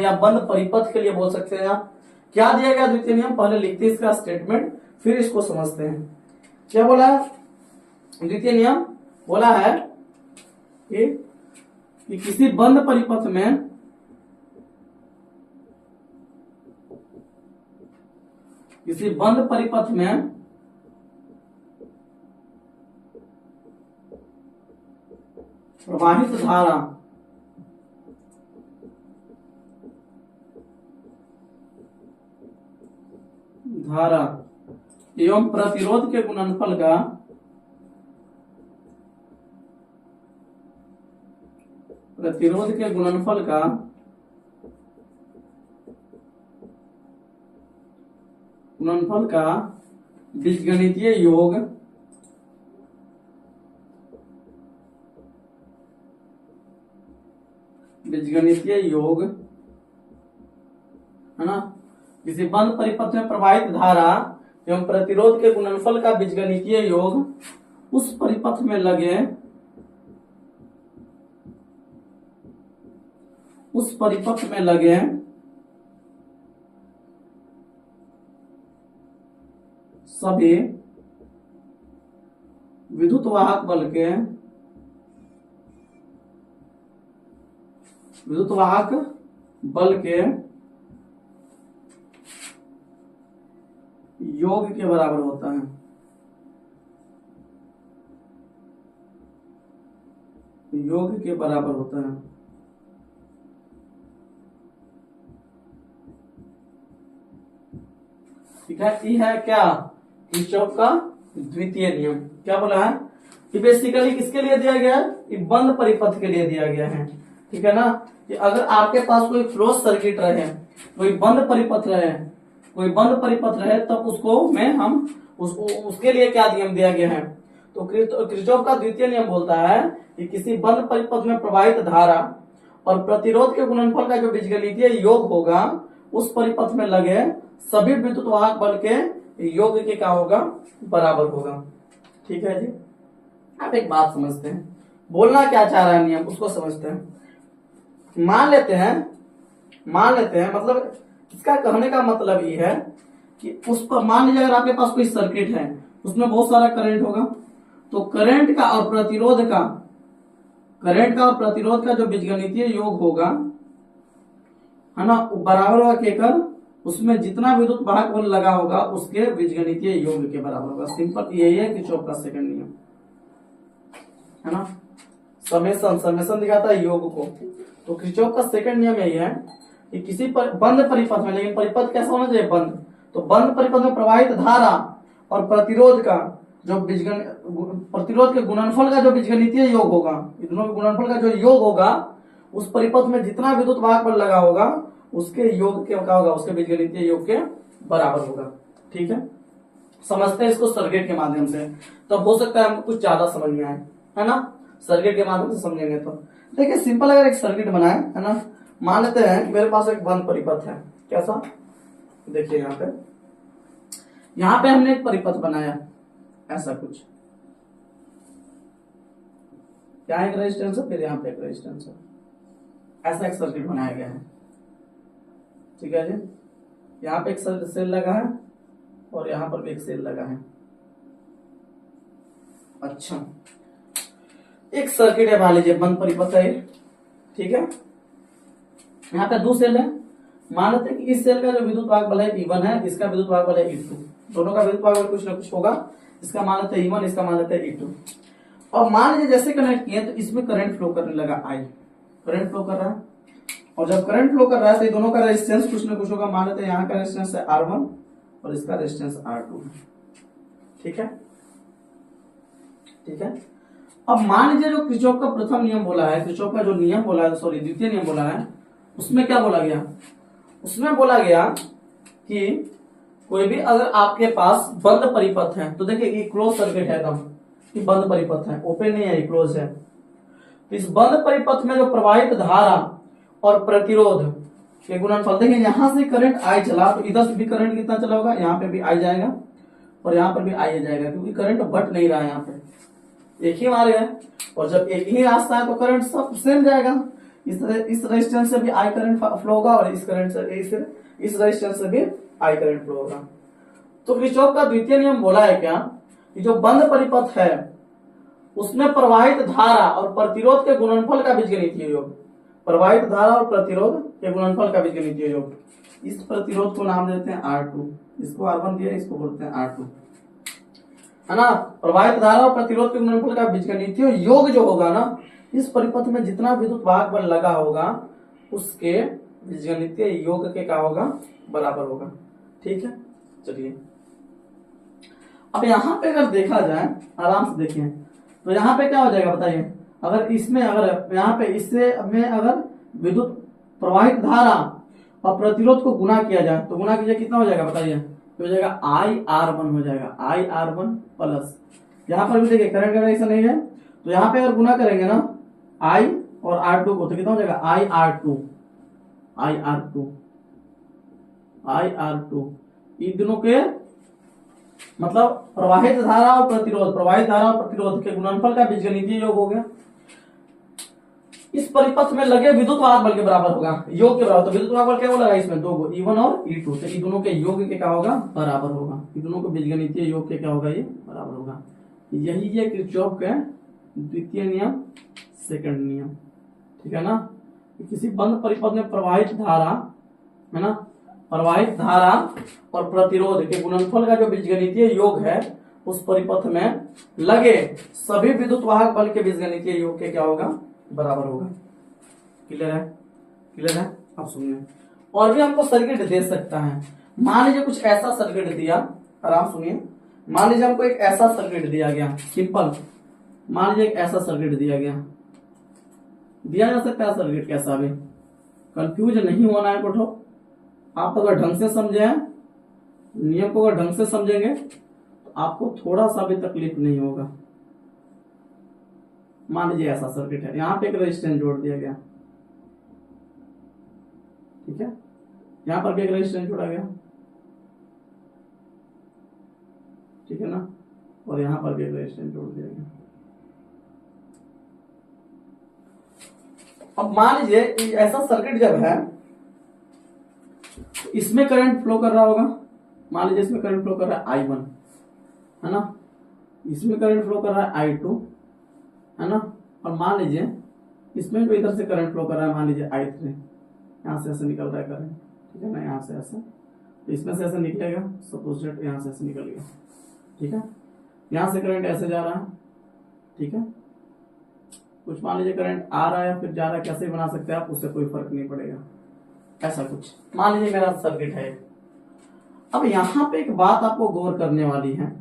या बंद परिपथ के लिए बोल सकते हैं आप। क्या दिया गया द्वितीय नियम, पहले लिखते हैं इसका स्टेटमेंट, फिर इसको समझते हैं। क्या बोला है द्वितीय नियम, बोला है कि किसी बंद परिपथ में प्रवाहित धारा एवं प्रतिरोध के गुणनफल का बीजगणितीय योग है ना। किसी बंद परिपथ में प्रवाहित धारा एवं प्रतिरोध के गुणनफल का बीजगणितीय योग उस परिपथ में लगे सभी विद्युत वाहक बल के योग के बराबर होता है। योग के बराबर होता है। ठीक है, ये है क्या, किरचॉफ का द्वितीय नियम। क्या बोला है, कि बेसिकली किसके लिए दिया गया है, ये बंद परिपथ के लिए दिया गया है। ठीक है ना, कि अगर आपके पास कोई क्लोज सर्किट रहे, कोई बंद परिपथ रहे, तब उसको में हम उसके लिए क्या नियम दिया गया है, तो किरचॉफ का द्वितीय नियम बोलता है कि किसी बंद परिपथ में प्रवाहित धारा और प्रतिरोध के गुणनफल का जो बीजगणितीय योग होगा, उस परिपथ में लगे सभी विद्युत वाहक बल के योग के क्या होगा, बराबर होगा। ठीक है जी, आप एक बात समझते हैं, बोलना क्या चाह रहा है नियम, उसको समझते हैं। मान लेते हैं मतलब इसका कहने का मतलब ये है कि उस पर मान लीजिए अगर आपके पास कोई सर्किट है, उसमें बहुत सारा करंट होगा, तो करंट का और प्रतिरोध का जो बीजगणितीय योग होगा, है ना, बराबर होगा केकर, उसमें जितना विद्युत वाहक बल लगा होगा उसके बीजगणितीय योग के बराबर होगा। सिंपल यही है किरचॉफ का सेकंड नियम, है ना, समेशन दिखाता है योग को। तो किरचॉफ का सेकंड नियम यही है कि किसी बंद परिपथ में, लेकिन परिपथ कैसा होना चाहिए, बंद, तो बंद परिपथ में प्रवाहित धारा और प्रतिरोध का जो प्रतिरोध के गुणनफल का जो बीजगणितीय योग होगा, दोनों के गुणनफल का जो योग होगा, उस परिपथ में जितना विद्युत वाहक बल लगा होगा उसके योग के क्या होगा, उसके बीजगणितीय योग के बराबर होगा। ठीक है, समझते हैं इसको सर्किट के माध्यम से, तो हो सकता है हमको कुछ ज्यादा समझ में आए, है ना, सर्किट के माध्यम से समझेंगे। तो देखिए सिंपल, अगर एक सर्किट बनाए, है ना, मान लेते हैं कि मेरे पास एक बंद परिपथ है। कैसा, देखिए यहाँ पे हमने एक परिपथ बनाया, ऐसा कुछ, यहाँ एक रेजिस्टेंस है, फिर यहाँ पे एक रेजिस्टेंस है, ऐसा एक सर्किट बनाया गया है। ठीक है जी, यहाँ पे एक सेल लगा है और यहाँ पर भी एक सेल लगा है। अच्छा, एक सर्किट है, मान लीजिए बंद परिपथ है। ठीक है, यहाँ पे दो सेल है, मान लेते हैं कि इस सेल का जो विद्युत वाहक बल है E1 है, इसका विद्युत वाहक बल है E2, दोनों का विद्युत वाहक बल कुछ ना कुछ होगा, इसका मान लेते हैं E1, इसका मान लेते हैं E2। और मान लीजिए जैसे कनेक्ट किए तो इसमें करंट फ्लो करने लगा, I करंट फ्लो कर रहा है, और जब करंट फ्लो कर रहा है तो दोनों का रेजिस्टेंस कुछ ना कुछ होगा, मान लेते हैं यहाँ का रेजिस्टेंस है R1 और इसका रेजिस्टेंस R2 है। ठीक है, ठीक है, अब मान लीजिए जो किरचॉफ का प्रथम नियम बोला है, किरचॉफ का जो नियम बोला है, सॉरी द्वितीय नियम बोला है, उसमें क्या बोला गया, उसमें बोला गया कि कोई भी अगर आपके पास बंद परिपथ है, तो देखिए ये क्लोज सर्किट है एकदम, ये बंद परिपथ है, ओपन नहीं है, ये क्लोज है। तो इस बंद परिपथ में जो प्रवाहित धारा और प्रतिरोध के गुणनफल, देखिए यहां से करंट आई चला तो इधर से भी करंट कितना चला होगा, यहाँ पे भी आई जाएगा और यहाँ पर भी आई जाएगा, क्योंकि करंट बट नहीं रहा है, यहाँ पे एक ही मार्ग है, और जब एक ही रास्ता है तो करंट सब सेम जाएगा। इस रेजिस्टेंस से भी आई करंट फ्लो होगा और इस करंट से इस रेजिस्टेंस से भी आई करंट फ्लो होगा। तो किरचॉफ का द्वितीय नियम बोला है क्या, कि जो बंद परिपथ है उसमें प्रवाहित धारा और प्रतिरोध के गुणनफल का बीजगणितीय योग, प्रवाहित धारा और प्रतिरोध के गुणनफल का बीजगणितीय योग, इस प्रतिरोध को नाम देते हैं R2, इसको R1 दिया, इसको बोलते हैं R2, है ना। प्रवाहित धारा और प्रतिरोध के गुणनफल का बीजगणितीय योग जो होगा ना, इस परिपथ में जितना विद्युत वाहक बल लगा होगा उसके बीजगणितीय योग के क्या होगा, बराबर होगा। ठीक है, चलिए अब यहाँ पे अगर देखा जाए, आराम से देखिए, तो यहाँ पे क्या हो जाएगा बताइए, अगर इसमें अगर यहाँ पे इससे में अगर विद्युत प्रवाहित धारा और प्रतिरोध को गुना किया जाए तो गुना कीजिए, कितना हो जाएगा बताइए, तो हो जाएगा IR1 हो जाएगा, IR1 प्लस, यहाँ पर भी देखिए करंट का डायरेक्शन नहीं है, तो यहाँ पे अगर गुना करेंगे ना I और R2 को, तो कितना हो जाएगा IR2 इन दोनों के मतलब प्रवाहित धारा और प्रतिरोध के गुणनफल का बीजगणितीय योग हो गया। इस परिपथ में लगे विद्युत वाहक बल के बराबर होगा, योग के बराबर। तो विद्युत वाहक बल क्या बोला इसमें, दो E1 और E2, तो इन दोनों के योग के क्या होगा, बराबर होगा। इन दोनों को बीजगणितीय योग के क्या होगा, ये बराबर होगा। यही है किरचॉफ का द्वितीय नियम, सेकंड नियम, ठीक है ना। किसी बंद परिपथ में प्रवाहित धारा, है ना, प्रवाहित धारा और प्रतिरोध के गुणनफल का जो बीजगणितीय योग है, उस परिपथ में लगे सभी विद्युत वाहक बल के बीजगणितीय योग के क्या होगा, बराबर होगा। क्लियर है, क्लियर है। अब सुनिए, और भी हमको सर्किट दे सकता है। मान लीजिए कुछ ऐसा सर्किट दिया, आराम सुनिए। मान लीजिए हमको एक ऐसा सर्किट दिया गया, सिंपल। मान लीजिए एक ऐसा सर्किट दिया गया, दिया जा सकता है सर्किट कैसा भी, कंफ्यूज नहीं होना है कुछ। आप अगर ढंग से समझे हैं नियम को, अगर ढंग से समझेंगे तो आपको थोड़ा सा भी तकलीफ नहीं होगा। मान लीजिए ऐसा सर्किट है, यहां पे एक रेजिस्टेंस जोड़ दिया गया, ठीक है, यहां पर भी एक रेजिस्टेंस जोड़ा गया, ठीक है ना, और यहां पर भी एक रेजिस्टेंस जोड़ दिया गया। अब मान लीजिए ऐसा सर्किट जब है, तो इसमें करंट फ्लो कर रहा होगा। मान लीजिए इसमें करंट फ्लो कर रहा है I1, है ना, इसमें करंट फ्लो कर रहा है I2, है ना, और मान लीजिए इसमें जो इधर से करंट फ्लो कर रहा है, मान लीजिए I3, यहां से ऐसे निकल रहा है करंट, ठीक है ना, यहां से ऐसे, तो इसमें से ऐसे निकलेगा, सपोज दैट यहां से ऐसे निकल गया, ठीक है, यहां से करंट ऐसे जा रहा है, ठीक है, कुछ मान लीजिए करंट आ रहा है या फिर जा रहा है, कैसे भी बना सकते हैं आप, उससे कोई फर्क नहीं पड़ेगा। ऐसा कुछ मान लीजिए मेरा सर्किट है। अब यहां पे एक बात आपको गौर करने वाली है,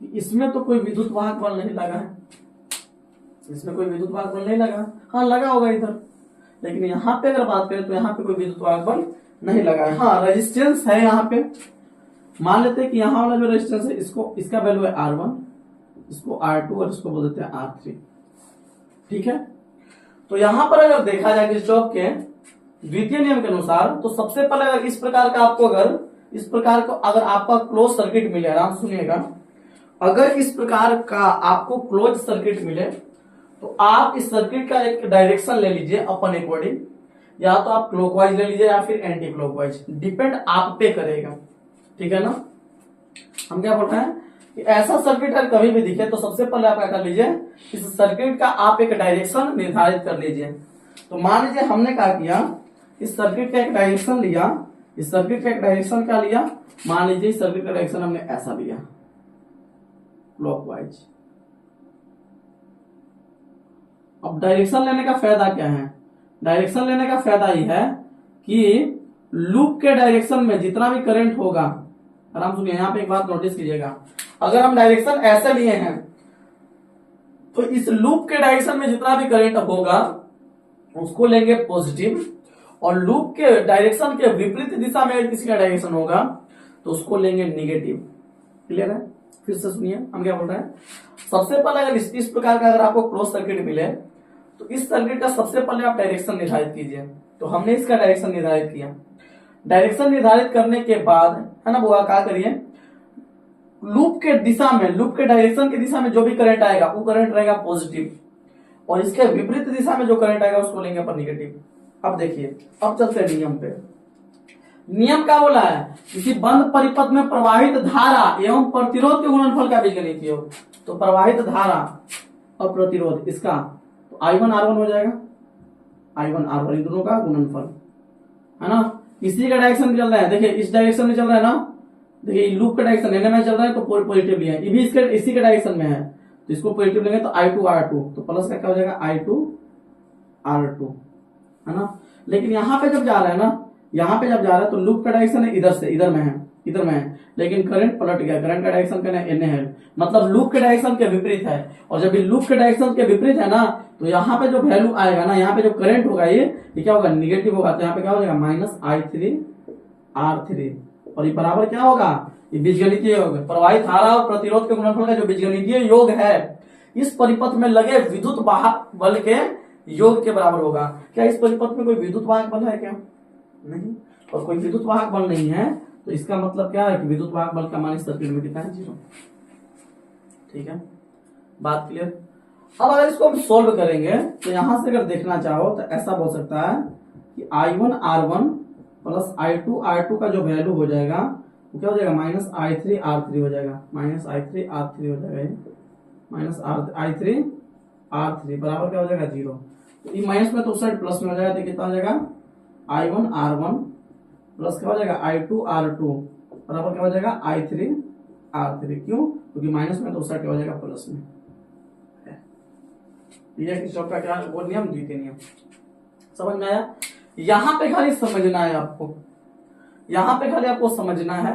इसमें तो कोई विद्युत वाहक बल नहीं लगा है, इसमें कोई विद्युत वाहक बल नहीं लगा, हाँ लगा होगा इधर, लेकिन यहाँ पे अगर बात करें तो यहाँ पे कोई विद्युत वाहक बल नहीं लगा है। हाँ रेजिस्टेंस है यहाँ पे, मान लेते हैं कि यहाँ वाला जो रेजिस्टेंस है, इसको, इसका वैल्यू है R1, इसको R2 और इसको बोल देते हैं R3, ठीक है। तो यहां पर अगर देखा जाए किरचॉफ के द्वितीय नियम के अनुसार, तो सबसे पहले अगर इस प्रकार का आपको, अगर इस प्रकार को अगर आपका क्लोज सर्किट मिले, आराम सुनिएगा, अगर इस प्रकार का आपको क्लोज सर्किट मिले, तो आप इस सर्किट का एक डायरेक्शन ले लीजिए अपन अकॉर्डिंग, या तो आप क्लॉकवाइज ले लीजिए या फिर एंटी क्लॉकवाइज, डिपेंड आप पे करेगा, ठीक है ना। हम क्या बोल रहे हैं कि ऐसा सर्किट अगर कभी भी दिखे, तो सबसे पहले आप क्या कर लीजिए, इस सर्किट का आप एक डायरेक्शन निर्धारित कर लीजिए। तो मान लीजिए हमने क्या किया, इस सर्किट का एक डायरेक्शन लिया, इस सर्किट का एक डायरेक्शन क्या लिया, मान लीजिए इस सर्किट का डायरेक्शन हमने ऐसा लिया, क्लॉकवाइज। अब डायरेक्शन लेने का फायदा क्या है, डायरेक्शन लेने का फायदा यह है कि लूप के डायरेक्शन में जितना भी करंट होगा, आराम सुनिए, यहां पे एक बात नोटिस कीजिएगा, अगर हम डायरेक्शन ऐसे लिए हैं, तो इस लूप के डायरेक्शन में जितना भी करंट होगा उसको लेंगे पॉजिटिव, और लूप के डायरेक्शन के विपरीत दिशा में किसी का डायरेक्शन होगा तो उसको लेंगे निगेटिव। क्लियर है, फिर से सुनिए हम क्या बोल रहे हैं। सबसे पहले अगर इस प्रकार का अगर आपको क्लोज सर्किट मिले, तो इस सर्किट का सबसे पहले आप डायरेक्शन निर्धारित कीजिए। तो हमने इसका डायरेक्शन निर्धारित किया, डायरेक्शन निर्धारित करने के बाद, है ना, वो क्या करिए, लूप के दिशा में, लूप के डायरेक्शन की दिशा में जो भी करंट आएगा वो करंट रहेगा पॉजिटिव, और इसके विपरीत दिशा में जो करंट आएगा उसको लेंगे पर निगेटिव। अब देखिए, अब चलते हैं नियम पे। नियम क्या बोला है, किसी बंद परिपथ में प्रवाहित धारा एवं प्रतिरोध के गुणनफल का बीजगणितीय योग। तो प्रवाहित धारा और प्रतिरोध, इसका तो I1 R1 हो जाएगा, I1 R1 इन दोनों का गुणनफल, है ना। इसी का डायरेक्शन चल रहा है, देखिए इस डायरेक्शन में चल रहा है ना, देखिए लूप का डायरेक्शन एन में चल रहा है तो पॉजिटिव लिया है, ये भी इसके इसी के डायरेक्शन में है, तो इसको पॉजिटिव लेंगे तो I2 R2, तो प्लस का क्या हो जाएगा I2 R2, है ना। लेकिन यहाँ पे जब जा रहा है ना, यहाँ पे जब जा रहा है तो लूप का डायरेक्शन है इधर से, इधर में है, इधर में है, लेकिन करंट पलट गया, करंट का डायरेक्शन क्या है, एन है, मतलब लूप के डायरेक्शन के विपरीत है। और जब ये लूप के डायरेक्शन के विपरीत है ना, तो यहाँ पे जो वैल्यू आएगा ना, यहाँ पे जो करंट होगा ये क्या होगा, निगेटिव होगा, तो यहाँ पे क्या हो जाएगा -I3 R3, और ये बराबर क्या होगा, ये बीजगणितीय योग, प्रवाहित धारा और प्रतिरोध के गुणनफल का जो बीजगणितीय योग है, इस परिपथ में लगे विद्युत वाहक बल के योग के बराबर होगा। क्या इस परिपथ में कोई विद्युत वाहक बल है क्या, नहीं, और कोई विद्युत वाहक बल नहीं है, तो इसका मतलब क्या है कि विद्युत वाहक बल का मान इस सर्किट में कितना है, 0। ठीक है, बात क्लियर। अब अगर इसको हम सोल्व करेंगे तो यहां से अगर देखना चाहो तो ऐसा बोल सकता है कि I1R1 प्लस I2R2 का जो वैल्यू हो जाएगा वो क्या हो जाएगा, -I3R3 हो जाएगा, -I3R3 हो जाएगा, -I3R3 बराबर क्या हो जाएगा 0। तो ये माइनस में तो उस साइड प्लस में हो जाएगा, तो कितना हो जाएगा I1R1 प्लस क्या हो जाएगा I2R2 बराबर क्या हो जाएगा I3R3। क्यों? क्योंकि माइनस में तो उस साइड क्या हो जाएगा प्लस में। ये किरचॉफ का क्या वो नियम, द्वितीय नियम। समझ में आया? यहां पे खाली समझना है आपको, यहां पे खाली आपको समझना है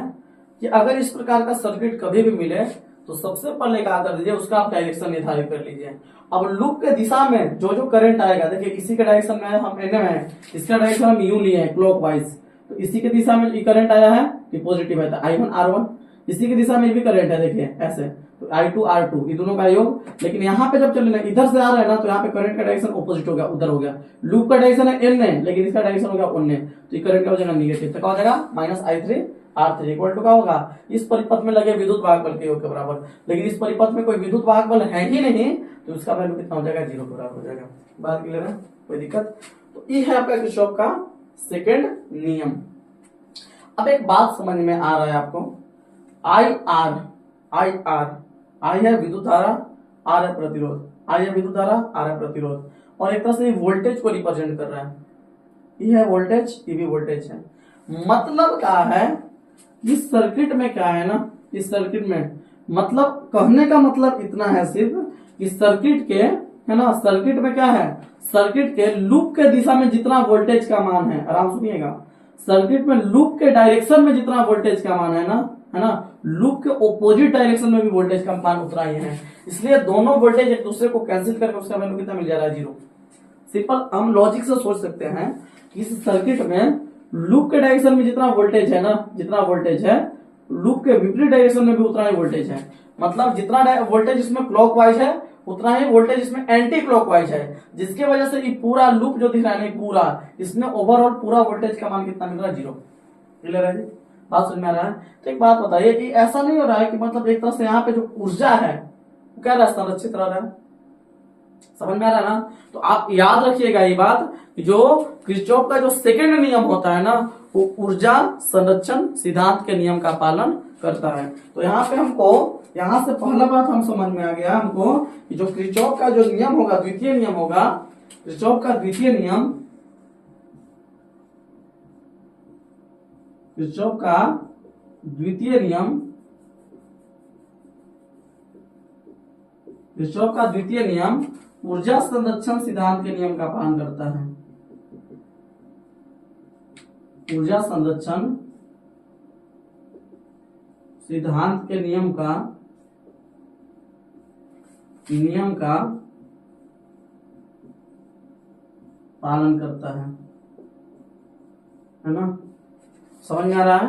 कि अगर इस प्रकार का सर्किट कभी भी मिले तो सबसे पहले क्या कर दीजिए, उसका आप डायरेक्शन निर्धारित कर लीजिए। अब लूप के दिशा में जो जो करंट आएगा, देखिए इसी के डायरेक्शन में हम एन है, इसका डायरेक्शन हम यू लिए हैं क्लॉकवाइज, तो इसी के दिशा में ये करंट आया है ये पॉजिटिव है, तो I1R1। इसी की दिशा में भी करंट है, देखिए ऐसे, तो I2R2 ये दोनों का योग। लेकिन यहाँ पे जब चलना इधर से आ रहा है ना, तो यहाँ पे करंट का डायरेक्शन ऑपोजिट हो गया, उधर हो गया। लूप का डायरेक्शन है एन है, लेकिन इसका डायरेक्शन हो गया ओन है, तो ये करंट का हो जाएगा निगेटिव, तो क्या हो जाएगा -I3R3 इक्वल टू क्या होगा, इस परिपथ में लगे विद्युत वाहक बल के योग के बराबर। लेकिन इस परिपथ में कोई विद्युत वाहक बल है ही नहीं, तो इसका वैल्यू कितना हो जाएगा 0 के बराबर हो जाएगा। बात क्लियर है? कोई दिक्कत? तो ये है आपका किरचॉफ का सेकेंड नियम। अब एक बात समझ में आ रहा है आपको, I है विद्युत धारा, R है प्रतिरोध, I है विद्युत धारा, R है प्रतिरोध, और एक तरह से वोल्टेज को रिप्रेजेंट कर रहा है। ये है वोल्टेज, ये भी वोल्टेज है। मतलब क्या है इस सर्किट में, क्या है ना इस सर्किट में, मतलब कहने का मतलब इतना है सिर्फ इस सर्किट के, है ना, सर्किट में क्या है, सर्किट के लूप के दिशा में जितना वोल्टेज का मान है, आराम सुनिएगा, सर्किट में लूप के डायरेक्शन में जितना वोल्टेज का मान है ना, लूप के ऑपोजिट डायरेक्शन में भी वोल्टेज का मान उतना ही है। इसलिए दोनों वोल्टेज एक दूसरे को कैंसिल करके उसका वैल्यू कितना मिल जा रहा है 0। सिंपल हम लॉजिक से सोच सकते हैं कि इस सर्किट में लूप के डायरेक्शन में जितना वोल्टेज है ना, जितना वोल्टेज है, लूप के विपरीत डायरेक्शन में भी उतना ही वोल्टेज है। मतलब जितना वोल्टेज इसमें क्लॉकवाइज है उतना ही वोल्टेज इसमें एंटी क्लॉकवाइज है, जिसकी वजह से ये पूरा लूप जो दिख रहा है, पूरा इसमें ओवरऑल पूरा वोल्टेज का मान कितना मिल रहा है 0। क्लियर है जी? बात समझ में आ रहा है? तो एक बात बताइए कि ऐसा नहीं हो रहा है कि मतलब एक तरह से यहाँ पे जो ऊर्जा है वो क्या रहा, संरक्षित रह रहा है। समझ में आ रहा है ना? तो आप याद रखिएगा ये बात कि जो किरचॉफ का जो सेकंड नियम होता है ना, वो ऊर्जा संरक्षण सिद्धांत के नियम का पालन करता है। तो यहाँ पे हमको, यहाँ से पहला बात हम समझ में आ गया हमको कि जो किरचॉफ का जो नियम होगा, द्वितीय नियम होगा, किरचॉफ का द्वितीय नियम, किरचॉफ का द्वितीय नियम, किरचॉफ का द्वितीय नियम ऊर्जा संरक्षण सिद्धांत के नियम का पालन करता है। ऊर्जा संरक्षण सिद्धांत के नियम का पालन करता है ना? समझ में आ रहा है?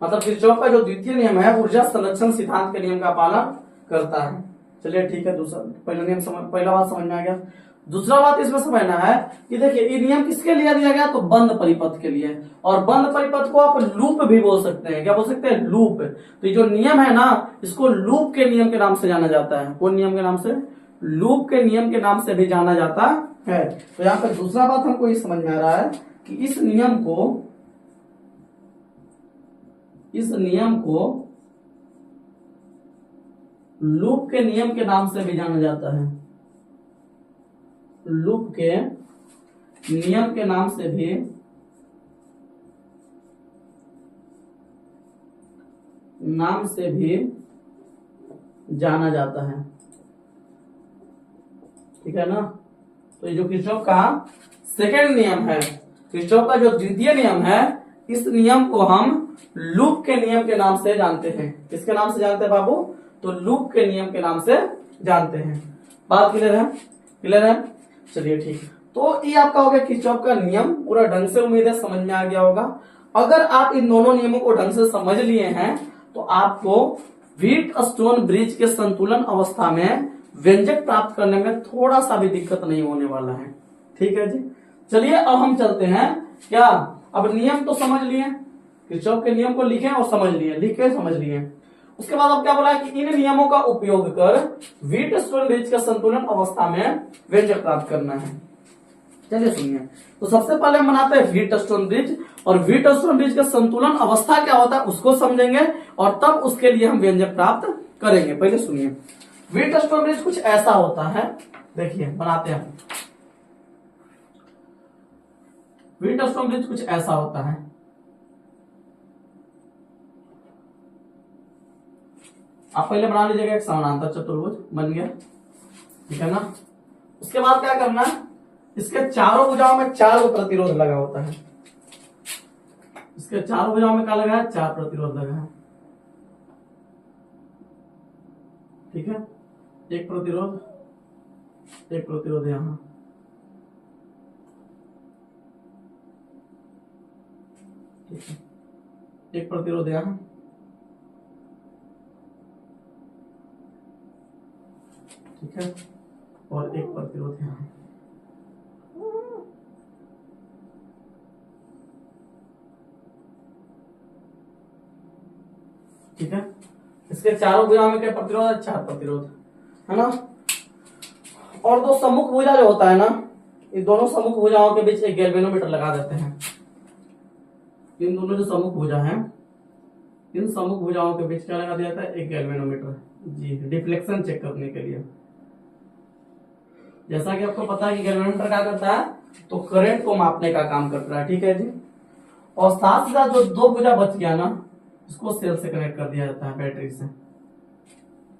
मतलब किरचॉफ का जो द्वितीय नियम है ऊर्जा संरक्षण सिद्धांत के नियम का पालन करता है। चलिए ठीक है, दूसरा पहला नियम पहला बात समझ में आ गया। दूसरा बात इसमें समझना है कि देखिए ये नियम किसके लिए दिया गया, तो बंद परिपथ के लिए। और बंद परिपथ को आप लूप भी बोल सकते हैं। क्या बोल सकते हैं? लूप। तो ये जो नियम है ना, इसको लूप के नियम के नाम से जाना जाता है। कौन नियम के नाम से? लूप के नियम के नाम से भी जाना जाता है। तो यहाँ पर दूसरा बात हमको ये समझ में आ रहा है कि इस नियम को लूप के नियम के नाम से भी जाना जाता है। लूप के नियम के नाम से भी जाना जाता है। ठीक है ना? तो ये जो किरचॉफ का सेकंड नियम है, किरचॉफ का जो द्वितीय नियम है, इस नियम को हम लूप के नियम के नाम से जानते हैं। किसके नाम से जानते हैं बाबू? तो लूप के नियम के नाम से जानते हैं। बात क्लियर है? क्लियर है? चलिए ठीक। तो ये आपका हो गया किरचॉफ का नियम, पूरा ढंग से उम्मीद है समझ में आ गया होगा। अगर आप इन दोनों नियमों को ढंग से समझ लिए हैं तो आपको व्हीटस्टोन ब्रिज के संतुलन अवस्था में व्यंजक प्राप्त करने में थोड़ा सा भी दिक्कत नहीं होने वाला है। ठीक है जी? चलिए अब हम चलते हैं। क्या अब नियम तो समझ लिए, किरचॉफ के नियम को लिखे और समझ लिए, लिखे समझ लिए। उसके बाद अब क्या बोला है कि इन नियमों का उपयोग कर व्हीटस्टोन ब्रिज के संतुलन अवस्था में व्यंजक प्राप्त करना है। चलिए सुनिए, तो सबसे पहले हम बनाते हैं व्हीटस्टोन ब्रिज, और व्हीटस्टोन ब्रिज का संतुलन अवस्था क्या होता है उसको समझेंगे और तब उसके लिए हम व्यंजक प्राप्त करेंगे। पहले सुनिए, व्हीटस्टोन ब्रिज कुछ ऐसा होता है, देखिए बनाते हैं। व्हीटस्टोन ब्रिज कुछ ऐसा होता है, आप पहले बना लीजिएगा एक समानांतर चतुर्भुज बन गया, ठीक है ना। उसके बाद क्या करना है, इसके चारों भुजाओं में 4 प्रतिरोध लगा होता है, इसके चारों भुजाओं में क्या लगा है, 4 प्रतिरोध लगा है, ठीक है। एक प्रतिरोध यहां, ठीक है, एक प्रतिरोध यहां, ठीक है, और एक प्रतिरोध यहां, ठीक है। इसके चारों भुजाओं में क्या प्रतिरोध है, 4 प्रतिरोध है ना। और 2 सम्मुख भुजा जो होता है ना, इन दोनों सम्मुख भुजाओं के बीच एक गैल्वेनोमीटर लगा देते हैं। इन दोनों जो सम्मुख भुजा हैं, इन सम्मुख भुजाओं के बीच क्या लगा दिया जाता है, एक गैल्वेनोमीटर जी, डिफ्लेक्शन चेक करने के लिए। जैसा कि आपको पता है कि गैल्वेनोमीटर क्या करता है, तो करंट को मापने का काम करता है, ठीक है जी। और साथ ही साथ जो 2 भुजा बच गया ना, इसको सेल से कनेक्ट कर दिया जाता है, बैटरी से,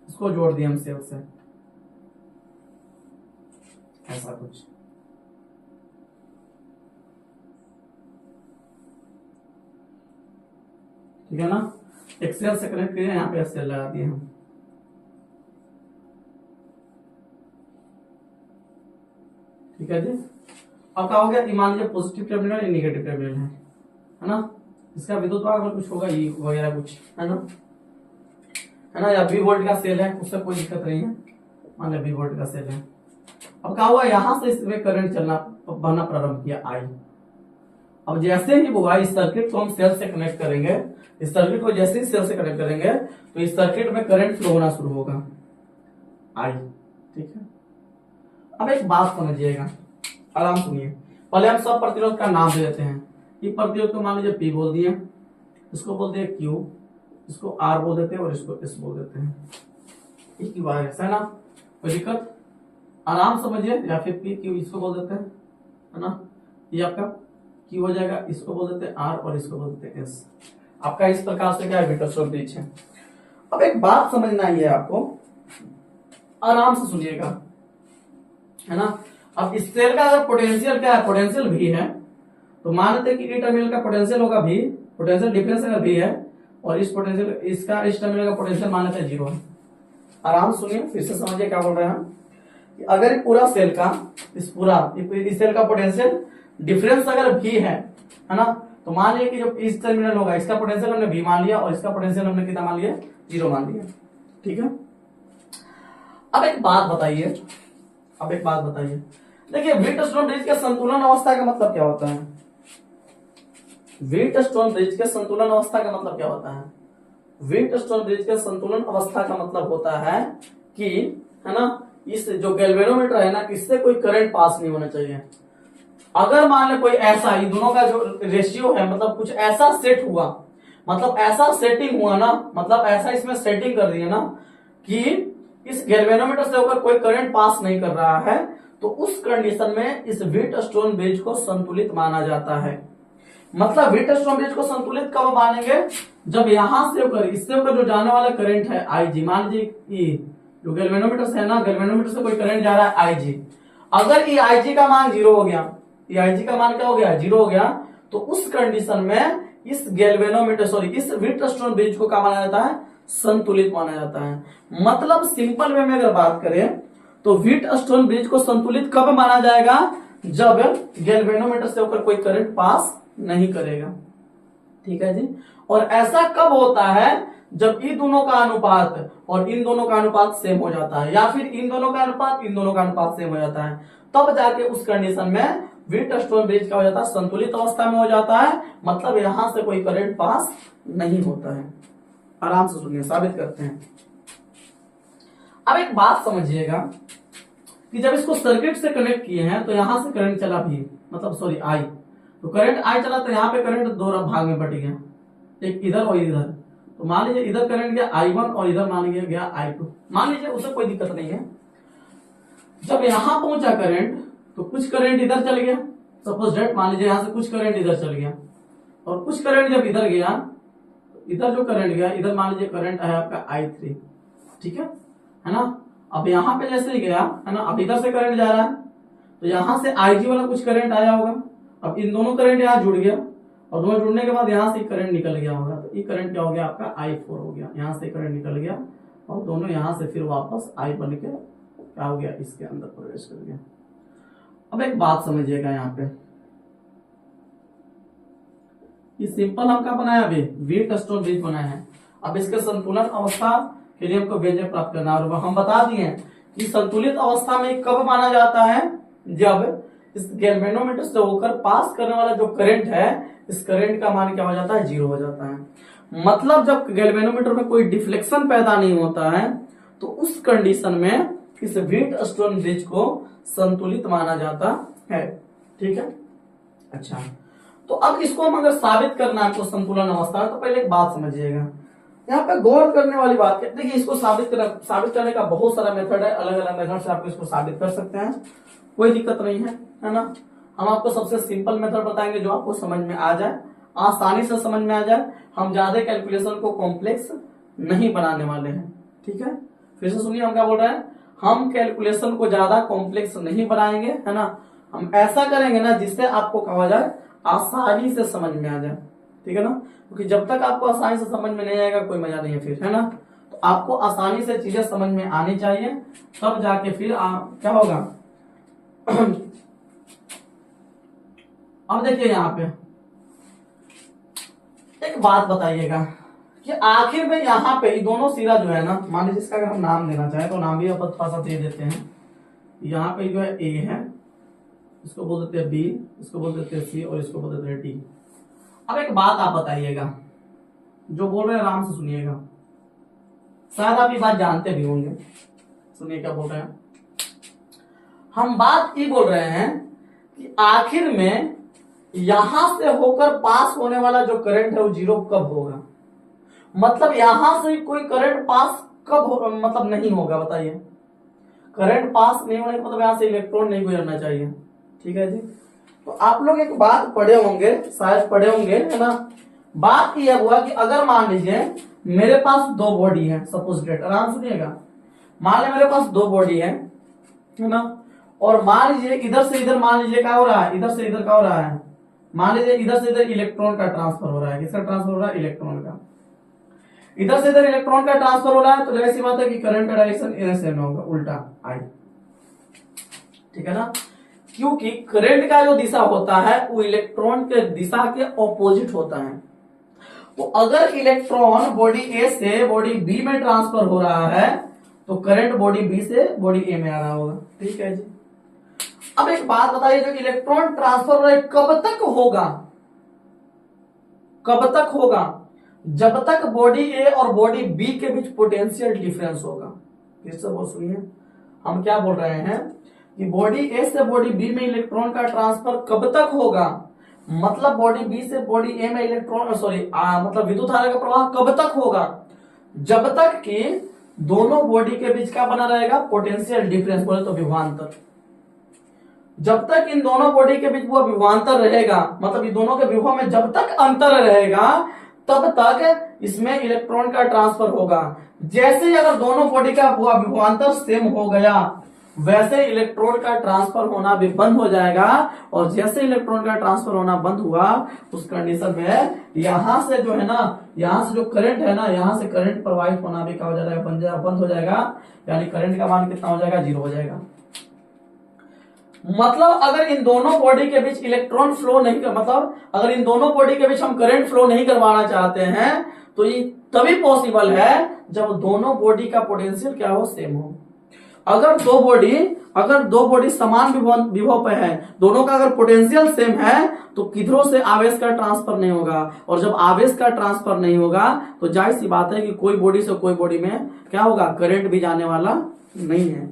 इसको जोड़ दिया हम सेल से, ऐसा कुछ, ठीक है ना। एक सेल से कनेक्ट किया, यहाँ पे सेल लगा दिए हम, ठीक है जी। अब क्या हो गया, मान लीजिए पॉजिटिव टर्मिनल या निगेटिव टर्मिनल है ना। इसका विद्युत भाग अगर कुछ होगा ये वगैरह कुछ है ना, या 20 वोल्ट का सेल है, उससे कोई दिक्कत नहीं है, मान लो 20 वोल्ट का सेल है। अब क्या हुआ, यहां से इसमें करंट बहना प्रारंभ किया आई। अब जैसे ही होगा, इस सर्किट को हम सेल से कनेक्ट करेंगे, इस सर्किट को जैसे ही सेल से कनेक्ट करेंगे तो इस सर्किट में करंट फ्लो होना शुरू होगा, आई, ठीक है। अब एक बात समझिएगा, आराम सुनिए। पहले हम सब प्रतिरोध का नाम दे देते हैं। ये प्रतिरोध को मान लीजिए P बोल दिए, इसको बोलते हैं Q, इसको R बोल देते हैं और इसको S बोल देते हैं। एक ही बात है ना, कोई दिक्कत, आराम समझिए। या फिर P Q इसको बोल देते हैं, है ना, ये आपका Q हो जाएगा, इसको बोल देते हैं R और इसको बोल देते हैं S। आपका इस प्रकार से क्या है, व्हीटस्टोन ब्रिज है। अब एक बात समझना ही है आपको, आराम से सुनिएगा, है ना। अब इस सेल का अगर पोटेंशियल क्या है, पोटेंशियल भी है, तो मान लेते हैं कि ई टर्मिनल का पोटेंशियल होगा भी, पोटेंशियल डिफरेंस अगर भी है, और इस पोटेंशियल इसका इस टर्मिनल का पोटेंशियल मान लेते हैं 0 है। आराम सुनिए, फिर से समझिए क्या बोल रहे हैं कि अगर ये पूरा सेल का इस सेल का पोटेंशियल डिफरेंस अगर भी है ना, तो मान लिया कि जो इस टर्मिनल होगा इसका पोटेंशियल हमने भी मान लिया और इसका पोटेंशियल हमने कितना मान लिया, 0 मान लिया, ठीक है। अब एक बात बताइए, देखिए व्हीटस्टोन ब्रिज के संतुलन अवस्था का मतलब क्या होता है, व्हीटस्टोन ब्रिज के संतुलन अवस्था का मतलब क्या होता है, व्हीटस्टोन ब्रिज के संतुलन अवस्था का मतलब होता है कि, है ना, इस जो गैल्वेनोमीटर है ना, इससे कोई करंट पास नहीं होना चाहिए। अगर मान ले कोई ऐसा, ये दोनों का जो रेशियो है, मतलब कुछ ऐसा सेट हुआ, मतलब ऐसा सेटिंग हुआ ना, मतलब ऐसा इसमें सेटिंग कर दिया ना कि इस गैल्वेनोमीटर से होकर कोई करंट पास नहीं कर रहा है, तो उस कंडीशन में इस व्हीटस्टोन ब्रिज को संतुलित माना जाता है। मतलब व्हीटस्टोन ब्रिज को संतुलित कब मानेंगे, जब यहां से होकर इससे होकर जो जाने वाला करंट है IG, मान लीजिए जो गैल्वेनोमीटर से है ना, गैल्वेनोमीटर से कोई करंट जा रहा है IG, अगर ये IG का मान 0 हो गया, ये IG का मान क्या हो गया, 0 हो गया, तो उस कंडीशन में इस इस व्हीटस्टोन ब्रिज को क्या माना जाता है, संतुलित माना जाता है। मतलब सिंपल वे में अगर बात करें तो व्हीटस्टोन ब्रिज को संतुलित कब माना जाएगा, जब गैल्वेनोमीटर से होकर कोई करंट पास नहीं करेगा, ठीक है जी। और ऐसा कब होता है, जब इन दोनों का अनुपात और इन दोनों का अनुपात सेम हो जाता है, या फिर इन दोनों का अनुपात इन दोनों का अनुपात सेम हो जाता है, तब जाके उस कंडीशन में व्हीटस्टोन ब्रिज क्या हो जाता है, संतुलित अवस्था में हो जाता है। मतलब यहां से कोई करंट पास नहीं होता है, आराम से सुनिए, साबित करते हैं। अब एक बात समझिएगा कि जब इसको सर्किट से कनेक्ट किए हैं तो यहां से करंट चला भी, मतलब सॉरी आई, तो करंट आई चला तो यहाँ पे करंट दो भाग में बट गया, एक इधर और इधर। तो मान लीजिए इधर करंट गया I1 और इधर मान लीजिए गया I2, मान लीजिए उसे कोई दिक्कत नहीं है। जब यहां पहुंचा करंट तो कुछ करंट इधर चल गया, सपोज डेट मान लीजिए यहां से कुछ करंट इधर चल गया, और कुछ करंट जब इधर गया, इधर जो करंट गया, इधर मान लीजिए करंट है आपका I3, ठीक है ना। अब यहां पे जैसे ही गया है ना, अब इधर से करंट जा रहा है तो यहां से IG वाला कुछ करंट आया होगा। अब इन दोनों करंट यहाँ जुड़ गया, और दोनों जुड़ने के बाद यहाँ से करंट निकल गया होगा, तो ये करंट क्या हो गया आपका I4 हो गया, यहाँ से करंट निकल गया और दोनों यहाँ से फिर वापस I बन के क्या हो गया, इसके अंदर प्रवेश कर गया। अब एक बात समझिएगा, यहाँ पे ये सिंपल हम क्या बनाया, अभी व्हीटस्टोन ब्रिज बनाया है। अब इसके संतुलन अवस्था के लिए हमको व्यंजक प्राप्त करना है, और हम बता दिए कि संतुलित अवस्था में कब माना जाता है, जब इस गैल्वेनोमीटर से होकर पास करने वाला जो करंट है, इस करंट का मान क्या हो जाता है, 0 हो जाता है। मतलब जब गैल्वेनोमीटर में कोई डिफ्लेक्शन पैदा नहीं होता है तो उस कंडीशन में इस व्हीटस्टोन ब्रिज को संतुलित माना जाता है, ठीक है। अच्छा, तो अब इसको हम अगर साबित करना है आपको संतुलन अवस्था, तो पहले एक बात समझिएगा, यहाँ पे गौर करने वाली बात है। देखिए इसको साबित करने का बहुत सारा मेथड है, अलग अलग मेथड से आप इसको साबित कर सकते हैं, कोई दिक्कत नहीं है ना। हम आपको सबसे सिंपल मेथड बताएंगे जो आपको समझ में आ जाए, आसानी से समझ में आ जाए। हम ज्यादा कैलकुलेशन को कॉम्प्लेक्स नहीं बनाने वाले हैं, ठीक है। फिर से सुनिए हम क्या बोल रहे हैं, हम कैलकुलेशन को ज्यादा कॉम्प्लेक्स नहीं बनाएंगे, है ना। हम ऐसा करेंगे ना जिससे आपको कहा जाए आसानी से समझ में आ जाए, ठीक है ना। क्योंकि जब तक आपको आसानी से समझ में नहीं आएगा कोई मजा नहीं है फिर, है ना। तो आपको आसानी से चीजें समझ में आनी चाहिए, तब जाके फिर क्या होगा। अब देखिए यहाँ पे एक बात बताइएगा कि आखिर में यहाँ पे ये दोनों सिरा जो है ना, मान लीजिए इसका अगर हम नाम देना चाहें तो नाम भी अपन थोड़ा सा दे देते हैं। यहाँ पे जो है A है, इसको बोल देते हैं B, इसको बोल देते हैं C और इसको बोल देते हैं D। अब एक बात आप बताइएगा, जो बोल रहे हैं आराम से सुनिएगा, शायद आप ये बात जानते भी होंगे। सुनिए क्या बोल रहे हैं, हम बात ये बोल रहे हैं कि आखिर में यहां से होकर पास होने वाला जो करंट है वो 0 कब होगा। मतलब यहां से कोई करंट पास कब मतलब नहीं होगा, बताइए। करंट पास नहीं होने का मतलब यहां से इलेक्ट्रॉन नहीं गुजरना चाहिए, ठीक है जी। तो आप लोग एक बात पढ़े होंगे, शायद पढ़े होंगे, है ना। बात यह हुआ कि अगर मान लीजिए मेरे पास 2 बॉडी है, सपोज डेट, आराम सुनिएगा। मान लीजिए मेरे पास 2 बॉडी है ना, और मान लीजिए इधर से इधर मान लीजिए क्या हो रहा है, इधर से इधर क्या हो रहा है, मान लीजिए इधर से इधर इलेक्ट्रॉन का ट्रांसफर हो रहा है। किसका ट्रांसफर हो रहा है, इलेक्ट्रॉन का। इधर से इधर इलेक्ट्रॉन का ट्रांसफर हो रहा है, तो जाहिर सी बात है कि करंट का डायरेक्शन इधर से होगा, उल्टा आई, ठीक है ना। क्योंकि करंट का जो दिशा होता है वो इलेक्ट्रॉन के दिशा के ऑपोजिट होता है। तो अगर इलेक्ट्रॉन बॉडी ए से बॉडी बी में ट्रांसफर हो रहा है तो करंट बॉडी बी से बॉडी ए में आ रहा होगा, ठीक है जी। अब एक बात बताइए, जो इलेक्ट्रॉन ट्रांसफर हो रहा है कब तक होगा, कब तक होगा, जब तक बॉडी ए और बॉडी बी के बीच पोटेंशियल डिफरेंस होगा। फिर से वो सुनिए, हम क्या बोल रहे हैं कि बॉडी ए से बॉडी बी में इलेक्ट्रॉन का ट्रांसफर कब तक होगा, मतलब बॉडी बी से बॉडी ए में इलेक्ट्रॉन मतलब विद्युत धारा का प्रवाह कब तक होगा, जब तक कि दोनों बॉडी के बीच क्या बना रहेगा, पोटेंशियल डिफरेंस, बोले तो विभवांतर। जब तक इन दोनों बॉडी के बीच वो विभवांतर रहेगा, मतलब इन दोनों के विभव में जब तक अंतर रहेगा तब तक इसमें इलेक्ट्रॉन का ट्रांसफर होगा। जैसे ही अगर दोनों बॉडी का विभवांतर सेम हो गया, वैसे इलेक्ट्रॉन का ट्रांसफर होना भी बंद हो जाएगा, और जैसे इलेक्ट्रॉन का ट्रांसफर होना बंद हुआ उस कंडीशन में यहां से जो है ना, यहां से जो करंट है ना, यहां से करंट प्रवाहित होना भी क्या हो जाएगा, बंद हो जाएगा, यानी करंट का मान कितना हो जाएगा, 0 हो जाएगा। मतलब अगर इन दोनों बॉडी के बीच इलेक्ट्रॉन फ्लो नहीं कर, मतलब अगर इन दोनों बॉडी के बीच हम करंट फ्लो नहीं करवाना चाहते हैं तो ये तभी पॉसिबल है जब दोनों बॉडी का पोटेंशियल क्या हो, सेम हो। अगर दो बॉडी समान विभव पे है, दोनों का अगर पोटेंशियल सेम है, तो किधरों से आवेश का ट्रांसफर नहीं होगा। और जब आवेश का ट्रांसफर नहीं होगा तो जाहिर सी बात है कि कोई बॉडी से कोई बॉडी में क्या होगा, करंट भी जाने वाला नहीं है।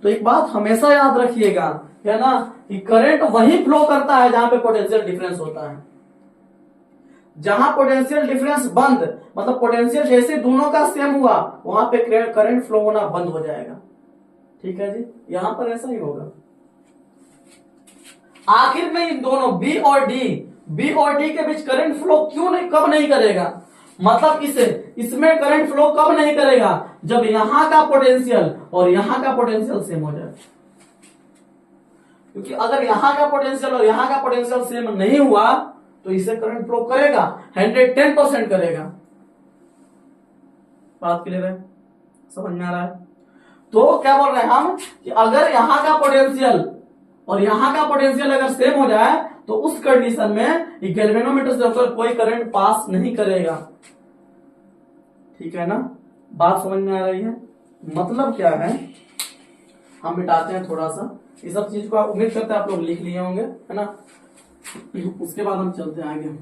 तो एक बात हमेशा याद रखिएगा, है ना, कि करंट वही फ्लो करता है जहां पे पोटेंशियल डिफरेंस होता है। जहां पोटेंशियल डिफरेंस बंद, मतलब पोटेंशियल जैसे दोनों का सेम हुआ, वहां पे करंट फ्लो होना बंद हो जाएगा। ठीक है जी, यहां पर ऐसा ही होगा। आखिर में इन दोनों बी और डी के बीच करंट फ्लो कब नहीं करेगा, मतलब इसमें करंट फ्लो कब नहीं करेगा, जब यहां का पोटेंशियल और यहां का पोटेंशियल सेम हो जाए। क्योंकि अगर यहां का पोटेंशियल और यहां का पोटेंशियल सेम नहीं हुआ तो इसे करंट फ्लो करेगा, 110% करेगा। बात क्लियर है, समझ में आ रहा है? तो क्या बोल रहे हैं हम कि अगर यहां का पोटेंशियल और यहां का पोटेंशियल अगर सेम हो जाए तो उस कंडीशन में गैल्वेनोमीटर से होकर कोई करंट पास नहीं करेगा। ठीक है ना, बात समझ में आ रही है? मतलब क्या है, हम मिटाते हैं थोड़ा सा ये सब चीज को। उम्मीद करते हैं आप लोग लिख लिए होंगे, है ना। उसके बाद हम चलते हैं आगे।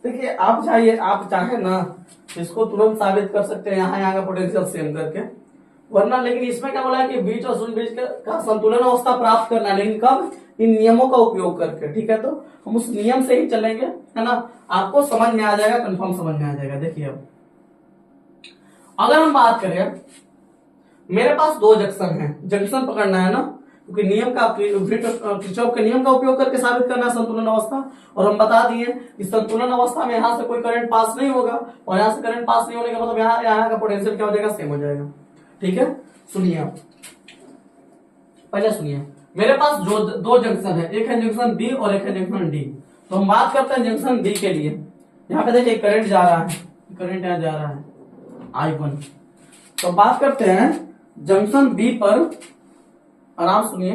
देखिए, आप चाहे ना इसको तुरंत साबित कर सकते हैं यहाँ का पोटेंशियल सेम करके, वरना लेकिन इसमें क्या बोला है कि बीच और शून्य बीच का संतुलन अवस्था प्राप्त करना है, लेकिन कब, इन नियमों का उपयोग करके। ठीक है, तो हम उस नियम से ही चलेंगे, है ना। आपको समझ में आ जाएगा, कंफर्म समझ में आ जाएगा। देखिए, अब अगर हम बात करें, मेरे पास दो जंक्शन है, जंक्शन पकड़ना है ना, क्योंकि नियम का किरचॉफ के नियम का उपयोग करके साबित करना है संतुलन अवस्था। और हम बता दिए कि संतुलन अवस्था में यहां से कोई करंट पास नहीं होगा, और यहां से करंट पास नहीं होने का मतलब यहाँ का पोटेंशियल क्या हो जाएगा, सेम हो जाएगा। ठीक है, सुनिए आप पहले सुनिए, मेरे पास जो दो जंक्शन है, एक है जंक्शन बी और एक है जंक्शन डी। तो हम बात करते हैं जंक्शन बी के लिए। यहाँ पे देखिए करंट जा रहा है, करंट यहाँ जा रहा है I1। तो बात करते हैं जंक्शन बी पर, आराम सुनिए,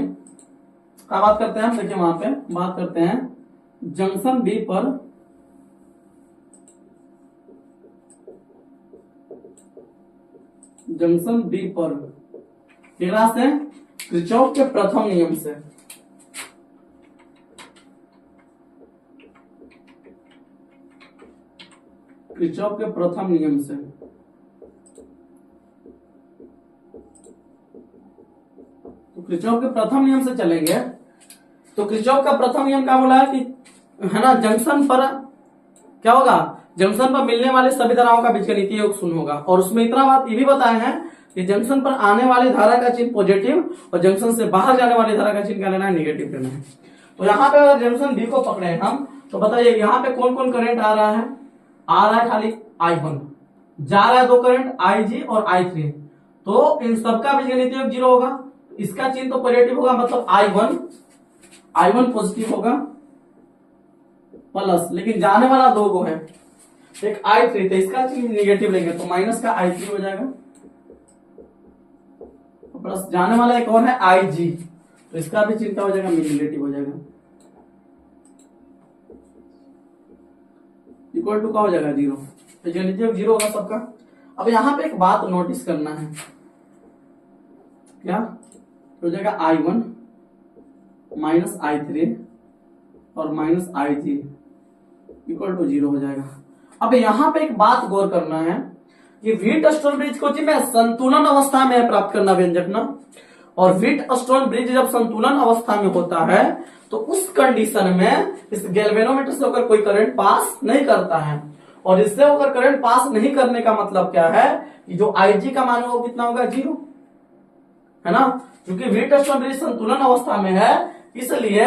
क्या बात करते हैं हम, देखिए वहां पे बात करते हैं जंक्शन बी पर केकरा से, किरचॉफ के प्रथम नियम से। किरचॉफ के प्रथम नियम से। तो किरचॉफ के प्रथम नियम से चलेंगे। तो किरचॉफ का प्रथम नियम क्या बोला है कि, है ना, जंक्शन पर क्या होगा, जंक्शन पर मिलने वाले सभी धाराओं का बीजगणितीय योग शून्य होगा। और उसमें इतना बात ये भी बताया है कि जंक्शन पर आने वाली धारा का चिन्ह पॉजिटिव और जंक्शन से बाहर जाने वाली धारा का चिन्ह क्या लेना है, नेगेटिव लेना है। तो यहाँ पे अगर जंक्शन बी को पकड़े हम, तो बताइए यहाँ पे कौन कौन करंट आ रहा है खाली I1, जा रहा है दो करंट IG और I3। तो इन सबका बीजगणितीय योग 0 होगा, इसका चिन्ह तो पॉजिटिव होगा, मतलब I1 पॉजिटिव होगा प्लस, लेकिन जाने वाला दो गो है, एक I3, तो इसका चिन्ह नेगेटिव लेंगे तो माइनस का I3 हो जाएगा, प्लस जाने वाला एक और है IG, तो इसका भी चिन्ह क्या हो जाएगा, नेगेटिव हो जाएगा, इक्वल टू क्या हो जाएगा, 0। तो बीजगणितीय योग 0 होगा सबका। अब यहाँ पे एक बात नोटिस करना है, क्या हो जाएगा, I1 माइनस I3 और माइनस IG इक्वल टू 0 हो जाएगा। अब यहाँ पे एक बात गौर करना है कि व्हीट स्टोन ब्रिज को में संतुलन अवस्था में प्राप्त करना व्यंजक ना, और व्हीट स्टोन ब्रिज जब संतुलन अवस्था में होता है तो उस कंडीशन में इस गैल्वेनोमीटर से होकर कोई करंट पास नहीं करता है। और इससे होकर करंट पास नहीं करने का मतलब क्या है कि जो IG का मान होगा वो कितना होगा, 0, है ना। क्योंकि व्हीट स्टोन ब्रिज संतुलन अवस्था में है, इसलिए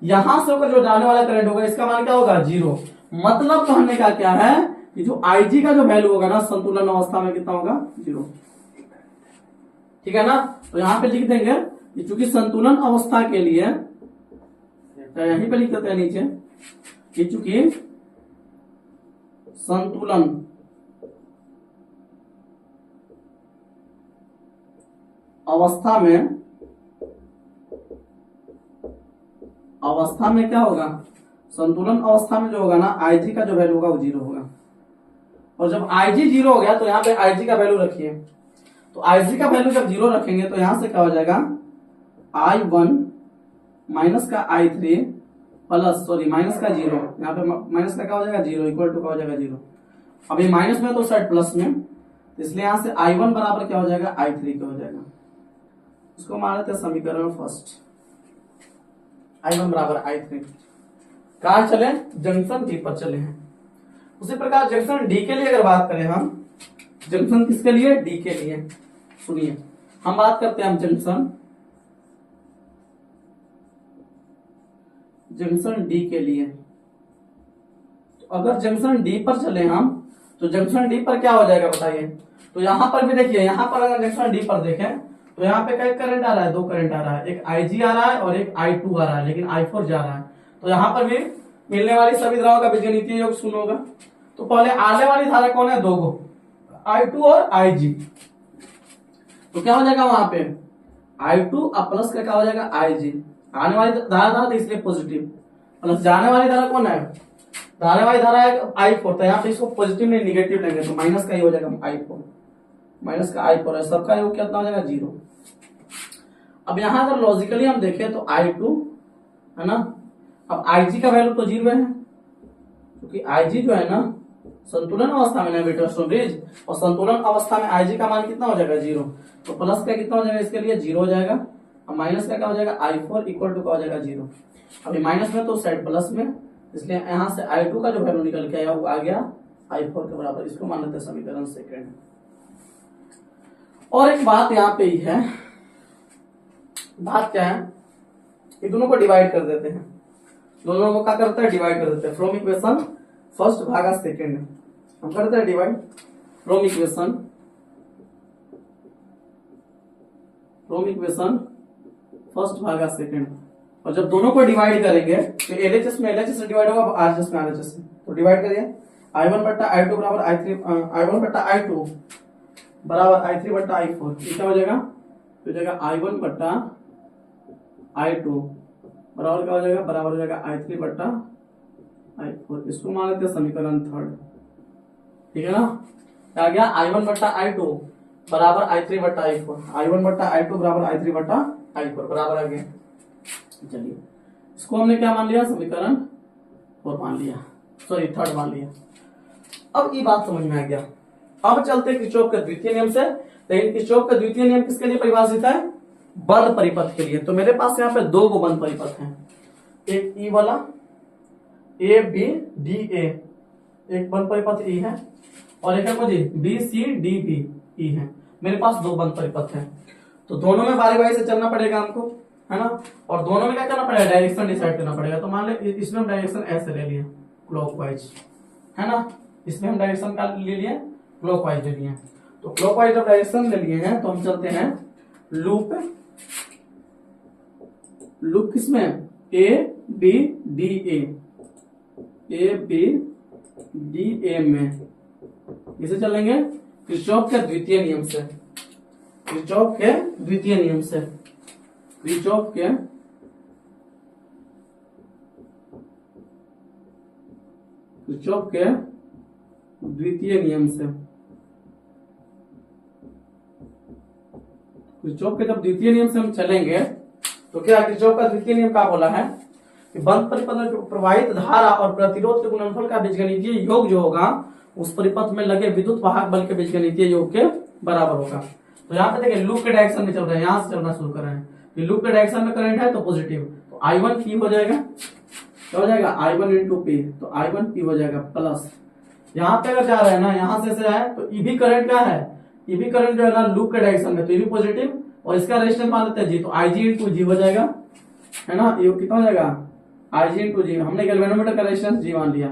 यहां से होकर जो जाने वाला करंट होगा इसका मान क्या होगा 0। मतलब कहने का क्या है कि जो IG का जो वैल्यू होगा ना संतुलन अवस्था में कितना होगा 0। ठीक है ना। तो यहां पे लिख देंगे कि चूंकि संतुलन अवस्था के लिए, यहीं पे लिख देते हैं नीचे कि चूंकि संतुलन अवस्था में क्या होगा, संतुलन अवस्था में जो होगा ना IG का जो वैल्यू होगा वो 0 होगा। और जब IG 0 हो गया तो यहाँ पे IG का वैल्यू रखिए। तो IG का वैल्यू जब 0 रखेंगे तो यहां से क्या हो जाएगा I1 माइनस का I3 प्लस माइनस का 0, यहाँ पे माइनस का क्या हो जाएगा 0 इक्वल टू क्या हो जाएगा 0। अब ये माइनस में तो साइड प्लस में, इसलिए यहां से I1 बराबर क्या हो जाएगा I3 का हो जाएगा। इसको मान लेते हैं समीकरण फर्स्ट, I1 बराबर I3। कहा चले, जंक्शन डी पर चले हैं। उसी प्रकार जंक्शन डी के लिए अगर बात करें हम, जंक्शन किसके लिए, डी के लिए। सुनिए हम बात करते हैं हम जंक्शन डी के लिए। तो अगर जंक्शन डी पर चले हम तो जंक्शन डी पर क्या हो जाएगा बताइए। तो यहां पर भी देखिए, यहां पर अगर जंक्शन डी पर देखें तो यहाँ पे क्या करंट आ रहा है, 2 करंट आ रहा है, एक IG आ रहा है और एक I2 आ रहा है, लेकिन I4 जा रहा है। तो यहाँ पर भी मिलने वाली सभी धाराओं का बीजगणितीय योग शून्य होगा। तो पहले आने वाली धारा कौन है, 2 को, I2 और IG। तो क्या हो जाएगा वहां पे I2 और प्लस का क्या हो जाएगा IG। आने वाली धारा था तो इसलिए पॉजिटिव, प्लस जाने वाली धारा कौन है, जाने वाली धारा है I4। तो यहाँ पे इसको पॉजिटिव नहीं निगेटिव लेंगे तो माइनस का ही हो जाएगा I4, माइनस का I4 है, सबका योग कितना हो जाएगा 0। अब यहां अगर लॉजिकली हम देखें तो I2 है ना, अब IG का वैल्यू तो 0 है क्योंकि IG जो है ना संतुलन अवस्था में ना बेटा ब्रिज, और संतुलन अवस्था में IG का मान कितना हो जाएगा 0। तो प्लस का कितना हो जाएगा इसके लिए 0 हो जाएगा, और माइनस का क्या हो जाएगा I4 इक्वल टू क्या हो जाएगा 0। अभी माइनस में तो साइड प्लस में, इसलिए यहां से I2 का जो वैल्यू निकल के आया वो आ गया I4 के बराबर। इसको मान लेते हैं समीकरण सेकेंड। और एक बात यहाँ पे ही है, बात क्या है, ये दोनों को डिवाइड कर देते हैं, दोनों को क्या करते हैं डिवाइड कर देते हैं फ्रॉम इक्वेशन फर्स्ट भागा सेकेंड। हम करते हैं डिवाइड फ्रॉम इक्वेशन फर्स्ट भागा सेकेंड। और जब दोनों को डिवाइड करेंगे तो LHS में LHS से डिवाइड होगा, RHS में RHS से। तो डिवाइड करिए I1 बट्टा I2 बराबर I1 बट्टा I2 बराबर I3 बट्टा I4। ये क्या हो जाएगा, तो हो जाएगा I1 बट्टा I2 बराबर क्या हो जाएगा, बराबर हो जाएगा I3 बट्टा I4। इसको मान लेते हैं समीकरण थर्ड। ठीक है ना, क्या आ गया I1 बट्टा I2 बराबर I3 बट्टा I4, I1 बट्टा I2 बराबर I3 बट्टा I4 बराबर आ गया। चलिए इसको हमने क्या मान लिया, समीकरण 4 मान लिया, सॉरी थर्ड मान लिया। अब ये बात समझ में आ गया। अब चलते हैं किरचॉफ के द्वितीय नियम से। लेकिन किरचॉफ का द्वितीय नियम किसके लिए परिभाषित है, बंद परिपथ के लिए। तो मेरे पास यहाँ पे 2 को बंद परिपथ हैं, एक ई वाला ABDA, एक बंद परिपथ ई है, और एक है BCDB ई है। मेरे पास 2 बंद परिपथ हैं, तो दोनों में बारी बारी से चलना पड़ेगा हमको, है ना। और दोनों में क्या करना पड़ेगा, डायरेक्शन डिसाइड करना पड़ेगा। तो मान ले इसमें हम डायरेक्शन ऐसे ले लिए क्लॉकवाइज, है ना, इसमें हम डायरेक्शन का ले लिए क्लॉकवाइज ले लिए। तो क्लॉकवाइज जब डायरेक्शन ले लिए हैं तो हम चलते हैं लूप किसमें, ABDA में। इसे चलेंगे किरचॉफ के द्वितीय नियम से, किरचॉफ के द्वितीय नियम से, किरचॉफ के द्वितीय नियम से। किरचॉफ के जब द्वितीय नियम से हम चलेंगे तो क्या किरचॉफ का द्वितीय नियम क्या बोला है कि बंद परिपथ में प्रवाहित धारा और प्रतिरोध के गुणनफल का बीजगणितीय योग जो होगा उस परिपथ में लगे विद्युत वाहक बल के बीजगणितीय योग के बराबर होगा। तो यहाँ पे देखिए लूप के डायरेक्शन में चल रहे हैं, यहां से चलना शुरू कर रहे हैं, लूप के डायरेक्शन में करंट है तो पॉजिटिव, तो I1 P हो जाएगा, क्या हो जाएगा I1 इंटू P, तो I1 P हो जाएगा प्लस। यहाँ पे अगर जा रहे हैं ना, यहां से है तो EB करंट क्या है, EB करंट जो है ना लूप के डायरेक्शन में, तो EB पॉजिटिव और इसका रेजिस्टेंस मान लेते हैं जी, तो IG इंटू G हो जाएगा, है ना। ये कितना हो जाएगा आई जी इंटू जी, हमने गैल्वेनोमीटर का रेजिस्टेंस जी मान लिया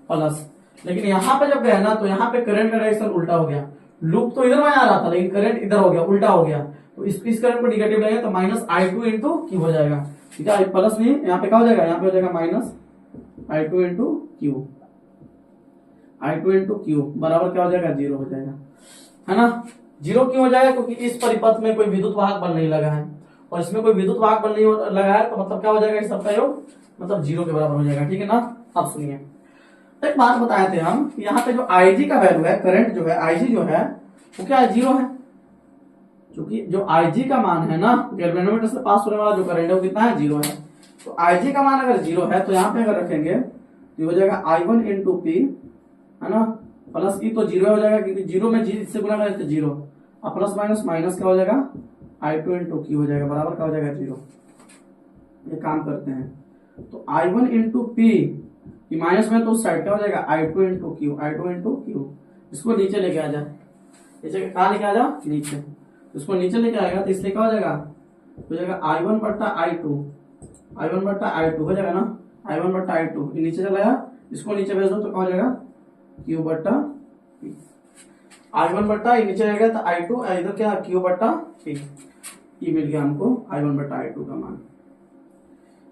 प्लस, लेकिन यहाँ पे जब गया ना तो यहाँ पे करंट का डायरेक्शन उल्टा हो गया, लूप तो इधर में आ रहा था लेकिन करंट इधर हो गया, उल्टा हो गया, तो इस करंट को निगेटिव लेंगे तो माइनस आई टू इंटू क्यू हो जाएगा, ठीक है, प्लस नहीं, यहाँ पे क्या हो जाएगा, यहाँ पे हो जाएगा माइनस आई टू इंटू क्यू, आई टू इंटू क्यू बराबर क्या हो जाएगा, जीरो हो जाएगा, है ना। जीरो क्यों हो जाएगा, क्योंकि इस परिपथ में कोई विद्युत वाहक बल नहीं लगा है, और इसमें कोई विद्युत वाहक बल नहीं लगा है, तो मतलब क्या हो जाएगा, इस सबका योग मतलब जीरो के बराबर हो जाएगा, ठीक है ना। अब सुनिए, एक बात बताए थे हम कि यहाँ पे जो आईजी का वैल्यू है, करंट जो है आईजी जो है वो क्या है, जीरो है, क्योंकि जो आईजी का मान है ना, गैल्वेनोमीटर से पास होने वाला जो करंट है वो कितना है, जीरो है। तो आईजी का मान अगर जीरो है तो यहाँ पे अगर रखेंगे तो हो जाएगा आई वन इंटू पी, है ना, प्लस ई तो जीरो हो जाएगा, क्योंकि जीरो में जी इससे गुना करें तो जीरो, और प्लस माइनस माइनस क्या हो जाएगा, आई टू इंटू क्यू हो जाएगा, बराबर क्या हो जाएगा, जीरो। ये काम करते हैं, तो I one into P minus में तो उस साइड क्या हो जाएगा, आई टू इंटू क्यू, आई टू इंटू क्यू, इसको नीचे लेके आ जा, नीचे कहाँ लेके आ जा, नीचे, इसको नीचे लेके आएगा तो इसलिए क्या हो जाएगा आई वन बट्टा आई टू, आई वन बट्टा आई टू हो जाएगा ना, आई वन बट्टा आई टू, नीचे चला गया, इसको नीचे भेज दो तो क्या हो जाएगा, क्यू बट्टा पी, आई वन बट्टा नीचे रहेगा तो आई टू, इधर क्या क्यू बट्टा पी, ये मिल गया हमको आई वन बट्टा आई टू का मान,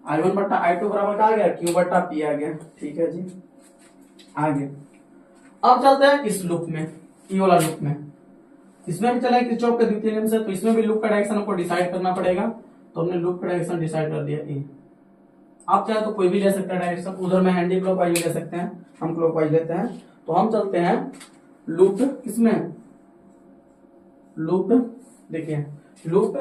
आई वन बट्टा आई टू बराबर क्या आ गया, क्यू बट्टा पी आ गया, ठीक है जी, आगे। अब चलते हैं इस लूप में, ई वाला लूप में, इसमें भी चले किरचॉफ के द्वितीय नियम से, तो इसमें भी लूप का डायरेक्शन हमको डिसाइड करना पड़ेगा, तो हमने लूप का डायरेक्शन डिसाइड कर दिया ई। आप चाहे तो कोई भी ले सकते हैं डायरेक्शन, उधर में हैंडी क्लॉकवाइज ले सकते हैं, हम क्लॉकवाइज लेते हैं, तो हम चलते हैं लूप किसमें, लूप देखिए loop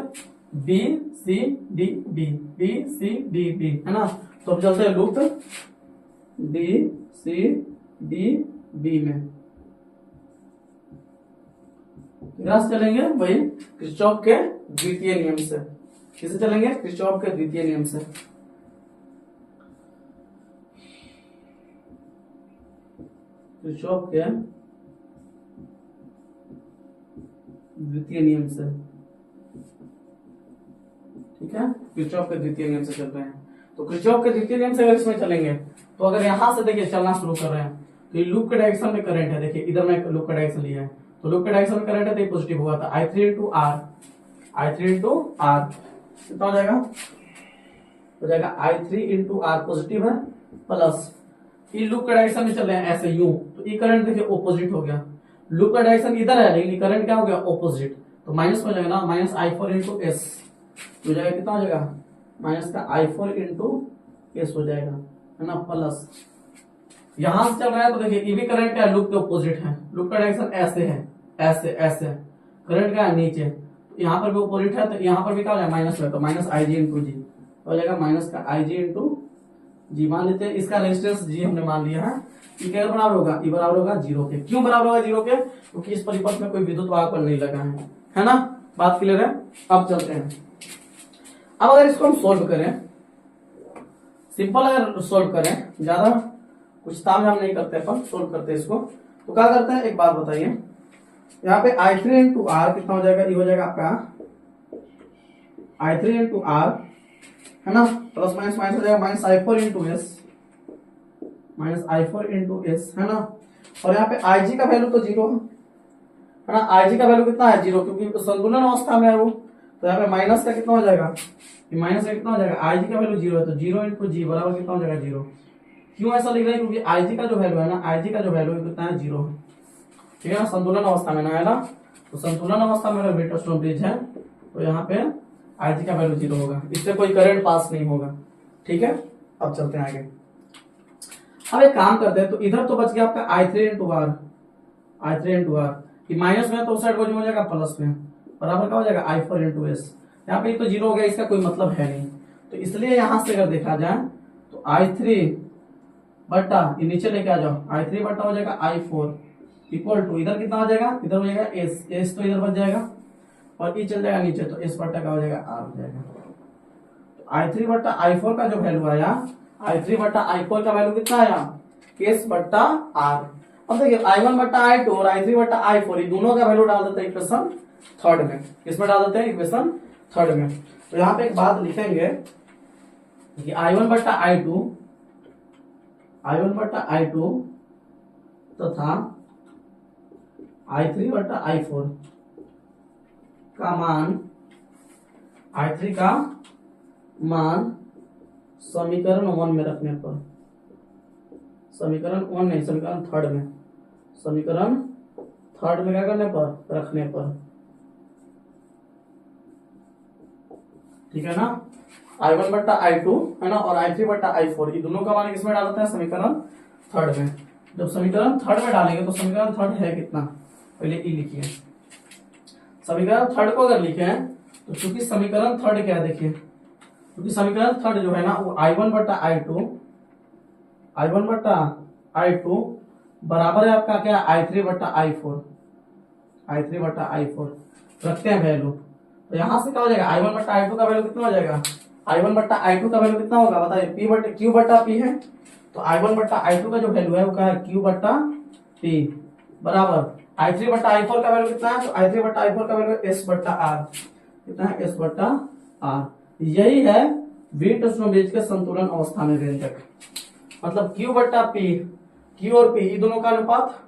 B C D B, B C D B, है ना, तो हम चलते हैं loop D C D B में, चलेंगे वही किरचॉफ के द्वितीय नियम से, किसे चलेंगे, किरचॉफ के द्वितीय नियम से, किरचॉफ के द्वितीय नियम से, ठीक है, किरचॉफ के द्वितीय नियम से चल रहे हैं, तो किरचॉफ के द्वितीय नियम से अगर इसमें चलेंगे तो अगर यहां से देखिए चलना शुरू कर रहे हैं तो ये लूप के डायरेक्शन में करंट है, देखिए इधर में लूप का डायरेक्शन लिया है, तो लूप के डायरेक्शन में करंट है तो ये पॉजिटिव हुआ था, I three into R, I three into R कितना हो जाएगा, हो जाएगा I three into R positive है, प्लस ये लूप का डायरेक्शन में चल रहे हैं ऐसे यूं, तो ये करंट देखिए ऑपोजिट हो गया, लूप का डायरेक्शन इधर है लेकिन करंट क्या हो गया, ऑपोजिट, तो माइनस हो जाएगा ना, माइनस आई फोर इंटू एस हो जाएगा, कितना हो जाएगा, माइनस का आई फोर इंटू एस हो जाएगा, है ना, प्लस यहां से चल रहा है तो देखिए ये भी करंट क्या है, लूप के ऑपोजिट है, लूप का डायरेक्शन ऐसे है, ऐसे ऐसे, करंट क्या है नीचे, तो यहाँ पर भी ऑपोजिट है तो यहाँ पर भी क्या हो जाएगा, माइनस है, तो माइनस आई जी इंटू जी हो जाएगा, माइनस का आई जी इंटू जी मान लेते हैं, इसका रेजिस्टेंस जी हमने मान लिया है, ये क्या बराबर होगा, ये बराबर होगा जीरो के, क्यों बराबर होगा जीरो के, क्योंकि इस परिपथ में कोई विद्युत वाहक बल नहीं लगा है ना, बात क्लियर है। अब चलते हैं, अब अगर इसको हम सोल्व करें, सिंपल अगर सोल्व करें, ज्यादा कुछ तामझाम नहीं करते अपन, सोल्व करते हैं इसको, तो क्या करते हैं, एक बात बताइए, यहाँ पे आई थ्री इंटू आर कितना हो जाएगा, ये हो जाएगा आपका आई थ्री इंटू आर, है ना, प्लस माइनस माइनस हो जाएगा, माइनस आई फोर इंटू एस, माइनस आई फोर इंटू एस, है ना, और यहाँ पे आई जी का वैल्यू तो जीरो है ना, आई जी का वैल्यू कितना है, जीरो, क्योंकि संतुलन अवस्था में है वो, तो यहाँ पे माइनस का कितना हो जाएगा, माइनस का कितना हो जाएगा, आई जी का वैल्यू जीरो है, तो जीरो इंटू जी बराबर कितना हो जाएगा, जीरो। क्यों ऐसा लिख रहे हैं, क्योंकि आई जी का जो वैल्यू है ना, आई जी का जो वैल्यू कितना है, जीरो है, ठीक है ना, संतुलन अवस्था में ना है ना, तो संतुलन अवस्था में अगर वीटरस्टोन ब्रिज है तो यहाँ पे आई जी का वैल्यू जीरो होगा, इससे कोई करंट पास नहीं होगा, ठीक है। अब चलते हैं आगे, अब एक काम करते हैं, तो इधर तो बच गया आपका I three into R, I three into R, minus में तो उस साइड हो जाएगा प्लस में, बराबर क्या हो जाएगा, आई फोर इंटू एस, यहाँ पे तो जीरो हो गया, इसका कोई मतलब है नहीं, तो इसलिए यहां से अगर देखा जाए तो आई थ्री बट्टा ये नीचे लेके आ जाओ, आई थ्री बट्टा हो जाएगा आई फोर इक्वल टू, इधर कितना हो जाएगा, इधर हो जाएगा एस, एस तो इधर बच जाएगा और ये चल जाएगा नीचे, तो एस बट्टा का हो जाएगा आर हो जाएगा, तो आई थ्री बट्टा आई फोर का जो वैल्यू आया, आई थ्री बट्टा आई फोर का वैल्यू कितना आया, एस बट्टा आर। अब देखिए आई वन बट्टा आई टू और आई थ्री बट्टा आई फोर, ये दोनों का वैल्यू डाल देते हैं इक्वेशन थर्ड में, किसमें डाल देते हैं, इक्वेशन थर्ड में। तो यहाँ पे एक बात लिखेंगे, कि I1 बट्टा I2 तथा I3 बट्टा I4 का मान, I3 का मान समीकरण 1 में रखने पर, समीकरण 1 नहीं, समीकरण 3 में, समीकरण 3 में क्या करने पर, रखने पर, ठीक है ना। I1 बट्टा I2 है ना, और I3 बट्टा I4, ये दोनों का मान किसमें डालते हैं, समीकरण 3 में। जब समीकरण 3 में डालेंगे तो समीकरण 3 है कितना, पहले ई लिखिए। समीकरण 3 को अगर लिखे हैं तो चूंकि समीकरण 3 क्या है देखिए, क्योंकि समीकरण 3 जो है ना वो I1 बट्टा I2 बराबर है आपका क्या, I3 बट्टा I4 रखते हैं वैल्यू। तो यहां से क्या हो जाएगा, I1 बट्टा I2 का वैल्यू कितना हो जाएगा, I1 बट्टा I2 का वैल्यू कितना होगा बताइए, Q बट्टा P है। तो I1 बट्टा I2 का जो वैल्यू है वो क्या है, Q बट्टा P बराबर I3 बट्टा I4 का वैल्यू कितना है, तो I3 बट्टा I4 का वैल्यू S बट्टा R, कितना है, S बट्टा R। यही है व्हीट स्टोनेज के संतुलन अवस्था में व्यंजक, मतलब Q बट्टा P, Q और P ये दोनों का अनुपात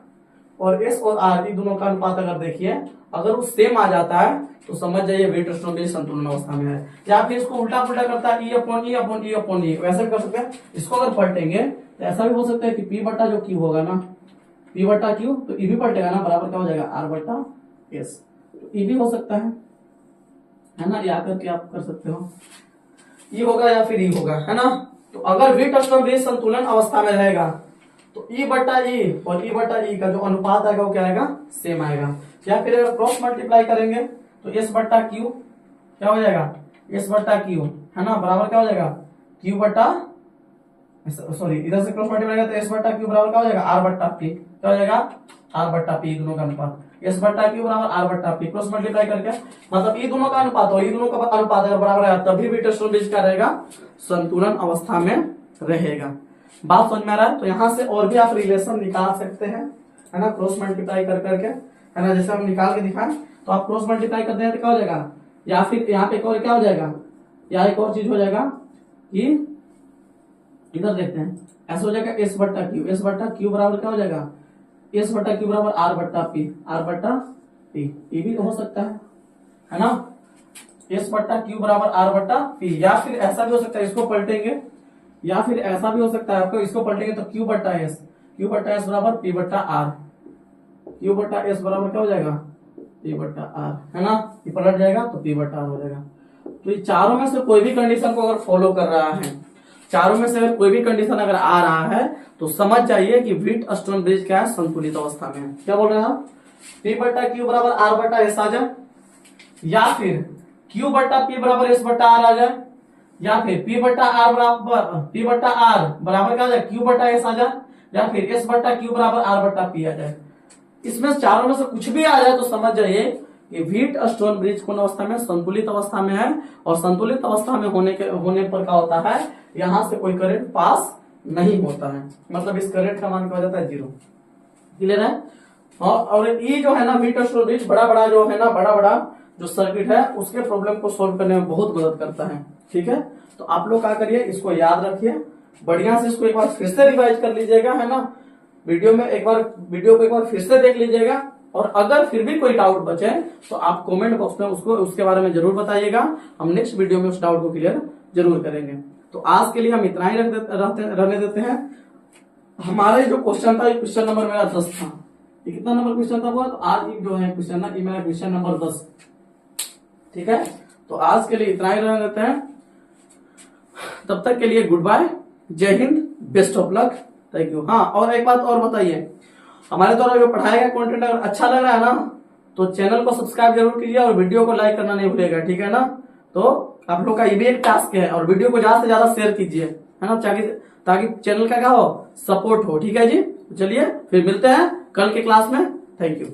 और S और R ये दोनों का अनुपात अगर देखिए अगर वो सेम आ जाता है तो समझ जाइए व्हीट स्टोनेज संतुलन अवस्था में है। या फिर इसको उल्टा पुल्टा करता है, E अपॉन E, वैसे भी कर सकते हैं। इसको अगर पलटेंगे तो ऐसा भी हो सकता है कि P बट्टा जो Q होगा ना, P बट्टा Q तो E भी पलटेगा ना, बराबर क्या हो जाएगा, R बट्टा S। तो E भी हो सकता है ना, या करके आप कर सकते हो, E होगा या फिर E होगा, है ना। तो अगर व्हीट स्टोनेज संतुलन अवस्था में रहेगा तो E बट्टा E और E बट्टा E का जो अनुपात आएगा वो क्या आएगा, सेम आएगा। या फिर अगर क्रॉस मल्टीप्लाई करेंगे तो S बट्टा Q क्या हो जाएगा, S बट्टा Q है ना, बराबर क्या हो जाएगा, Q बट्टा, सॉरी इधर से क्रॉस मल्टीप्लाई करेंगे तो S बट्टा Q बराबर क्या हो जाएगा, R बट्टा P, क्या हो जाएगा, R बट्टा P, दोनों का अनुपात S बट्टा Q बराबर R बट्टा P, क्रॉस मल्टीप्लाई करके मतलब ये दोनों का अनुपात और ये दोनों का अनुपात अगर बराबर है तभी व्हीट स्टोनेज का रहेगा, संतुलन अवस्था में रहेगा। बात समझ में आ रहा है। तो यहाँ से और भी आप रिलेशन निकाल सकते हैं, है ना, क्रॉस मल्टीप्लाई कर करके, है ना, जैसे हम निकाल के दिखाएं तो आप क्रॉस मल्टीप्लाई करते हैं तो क्या हो जाएगा, या फिर यहाँ पे एक और क्या हो जाएगा, या एक और चीज हो जाएगा कि इधर देखते हैं, ऐसा हो जाएगा S बट्टा Q बराबर क्या हो जाएगा, S बट्टा Q बराबर R बट्टा P, ये भी हो सकता है ना, S बट्टा Q बराबर R बट्टा P। या फिर ऐसा भी हो सकता है, इसको पलटेंगे, या फिर ऐसा भी हो सकता है आपको, इसको पलटेंगे तो Q बट्टा S बराबर P बट्टा R, Q बट्टा S बराबर क्या हो जाएगा, P बट्टा R, है ना, ये पलट जाएगा तो P बट्टा R हो जाएगा। तो ये चारों में से कोई भी कंडीशन को अगर फॉलो कर रहा है, चारों में से अगर कोई भी कंडीशन अगर आ रहा है तो समझ जाइए कि व्हीट स्टोनेज क्या है, संतुलित अवस्था में है। क्या बोल रहे हैं हम, P बट्टा Q बराबर R बट्टा S आ जाए, या फिर Q बट्टा P बराबर S बट्टा R आ जाए, या फिर P बट्टा R बराबर क्या हो जाए, Q बट्टा S आ जाए, या फिर S बट्टा Q बराबर R बट्टा P आ जाए। इसमें चारों में से कुछ भी आ जाए तो समझ जाइए कि व्हीट स्टोनेज कौन अवस्था में, संतुलित अवस्था में है। और संतुलित अवस्था में होने पर क्या होता है, यहां से कोई करंट पास नहीं होता है, मतलब इस करंट का मान क्या हो जाता है, 0। क्लियर है। और ये जो है ना व्हीट स्टोनेज बड़ा जो है ना, बड़ा जो सर्किट है उसके प्रॉब्लम को सोल्व करने में बहुत मदद करता है। ठीक है, तो आप लोग क्या करिए, इसको याद रखिए, बढ़िया से इसको एक बार फिर से रिवाइज कर लीजिएगा, है ना, वीडियो को एक बार फिर से देख लीजिएगा। और अगर फिर भी कोई डाउट बचे तो आप कमेंट बॉक्स में उसके बारे में जरूर बताइएगा, हम नेक्स्ट वीडियो में उस डाउट को क्लियर जरूर करेंगे। तो आज के लिए हम इतना ही रहने देते हैं। हमारा जो क्वेश्चन था, ये क्वेश्चन नंबर मेरा 10 था। ये कितना नंबर क्वेश्चन था वो, तो आज जो है क्वेश्चन ना, ये मेरा क्वेश्चन नंबर 10। ठीक है, तो आज के लिए इतना ही रहने देते हैं। तब तक के लिए गुड बाय, जय Hind, best of luck, thank you. हाँ, और एक बात और बताइए, हमारे द्वारा जो पढ़ाया गया कंटेंट अगर अच्छा लग रहा है ना तो चैनल को सब्सक्राइब जरूर कीजिए और वीडियो को लाइक करना नहीं भूलिएगा। ठीक है ना, तो आप लोग का ये भी एक टास्क है, और वीडियो को ज्यादा से ज्यादा शेयर कीजिए, है ना, ताकि चैनल का क्या हो, सपोर्ट हो। ठीक है जी, चलिए फिर मिलते हैं कल के क्लास में। Thank you.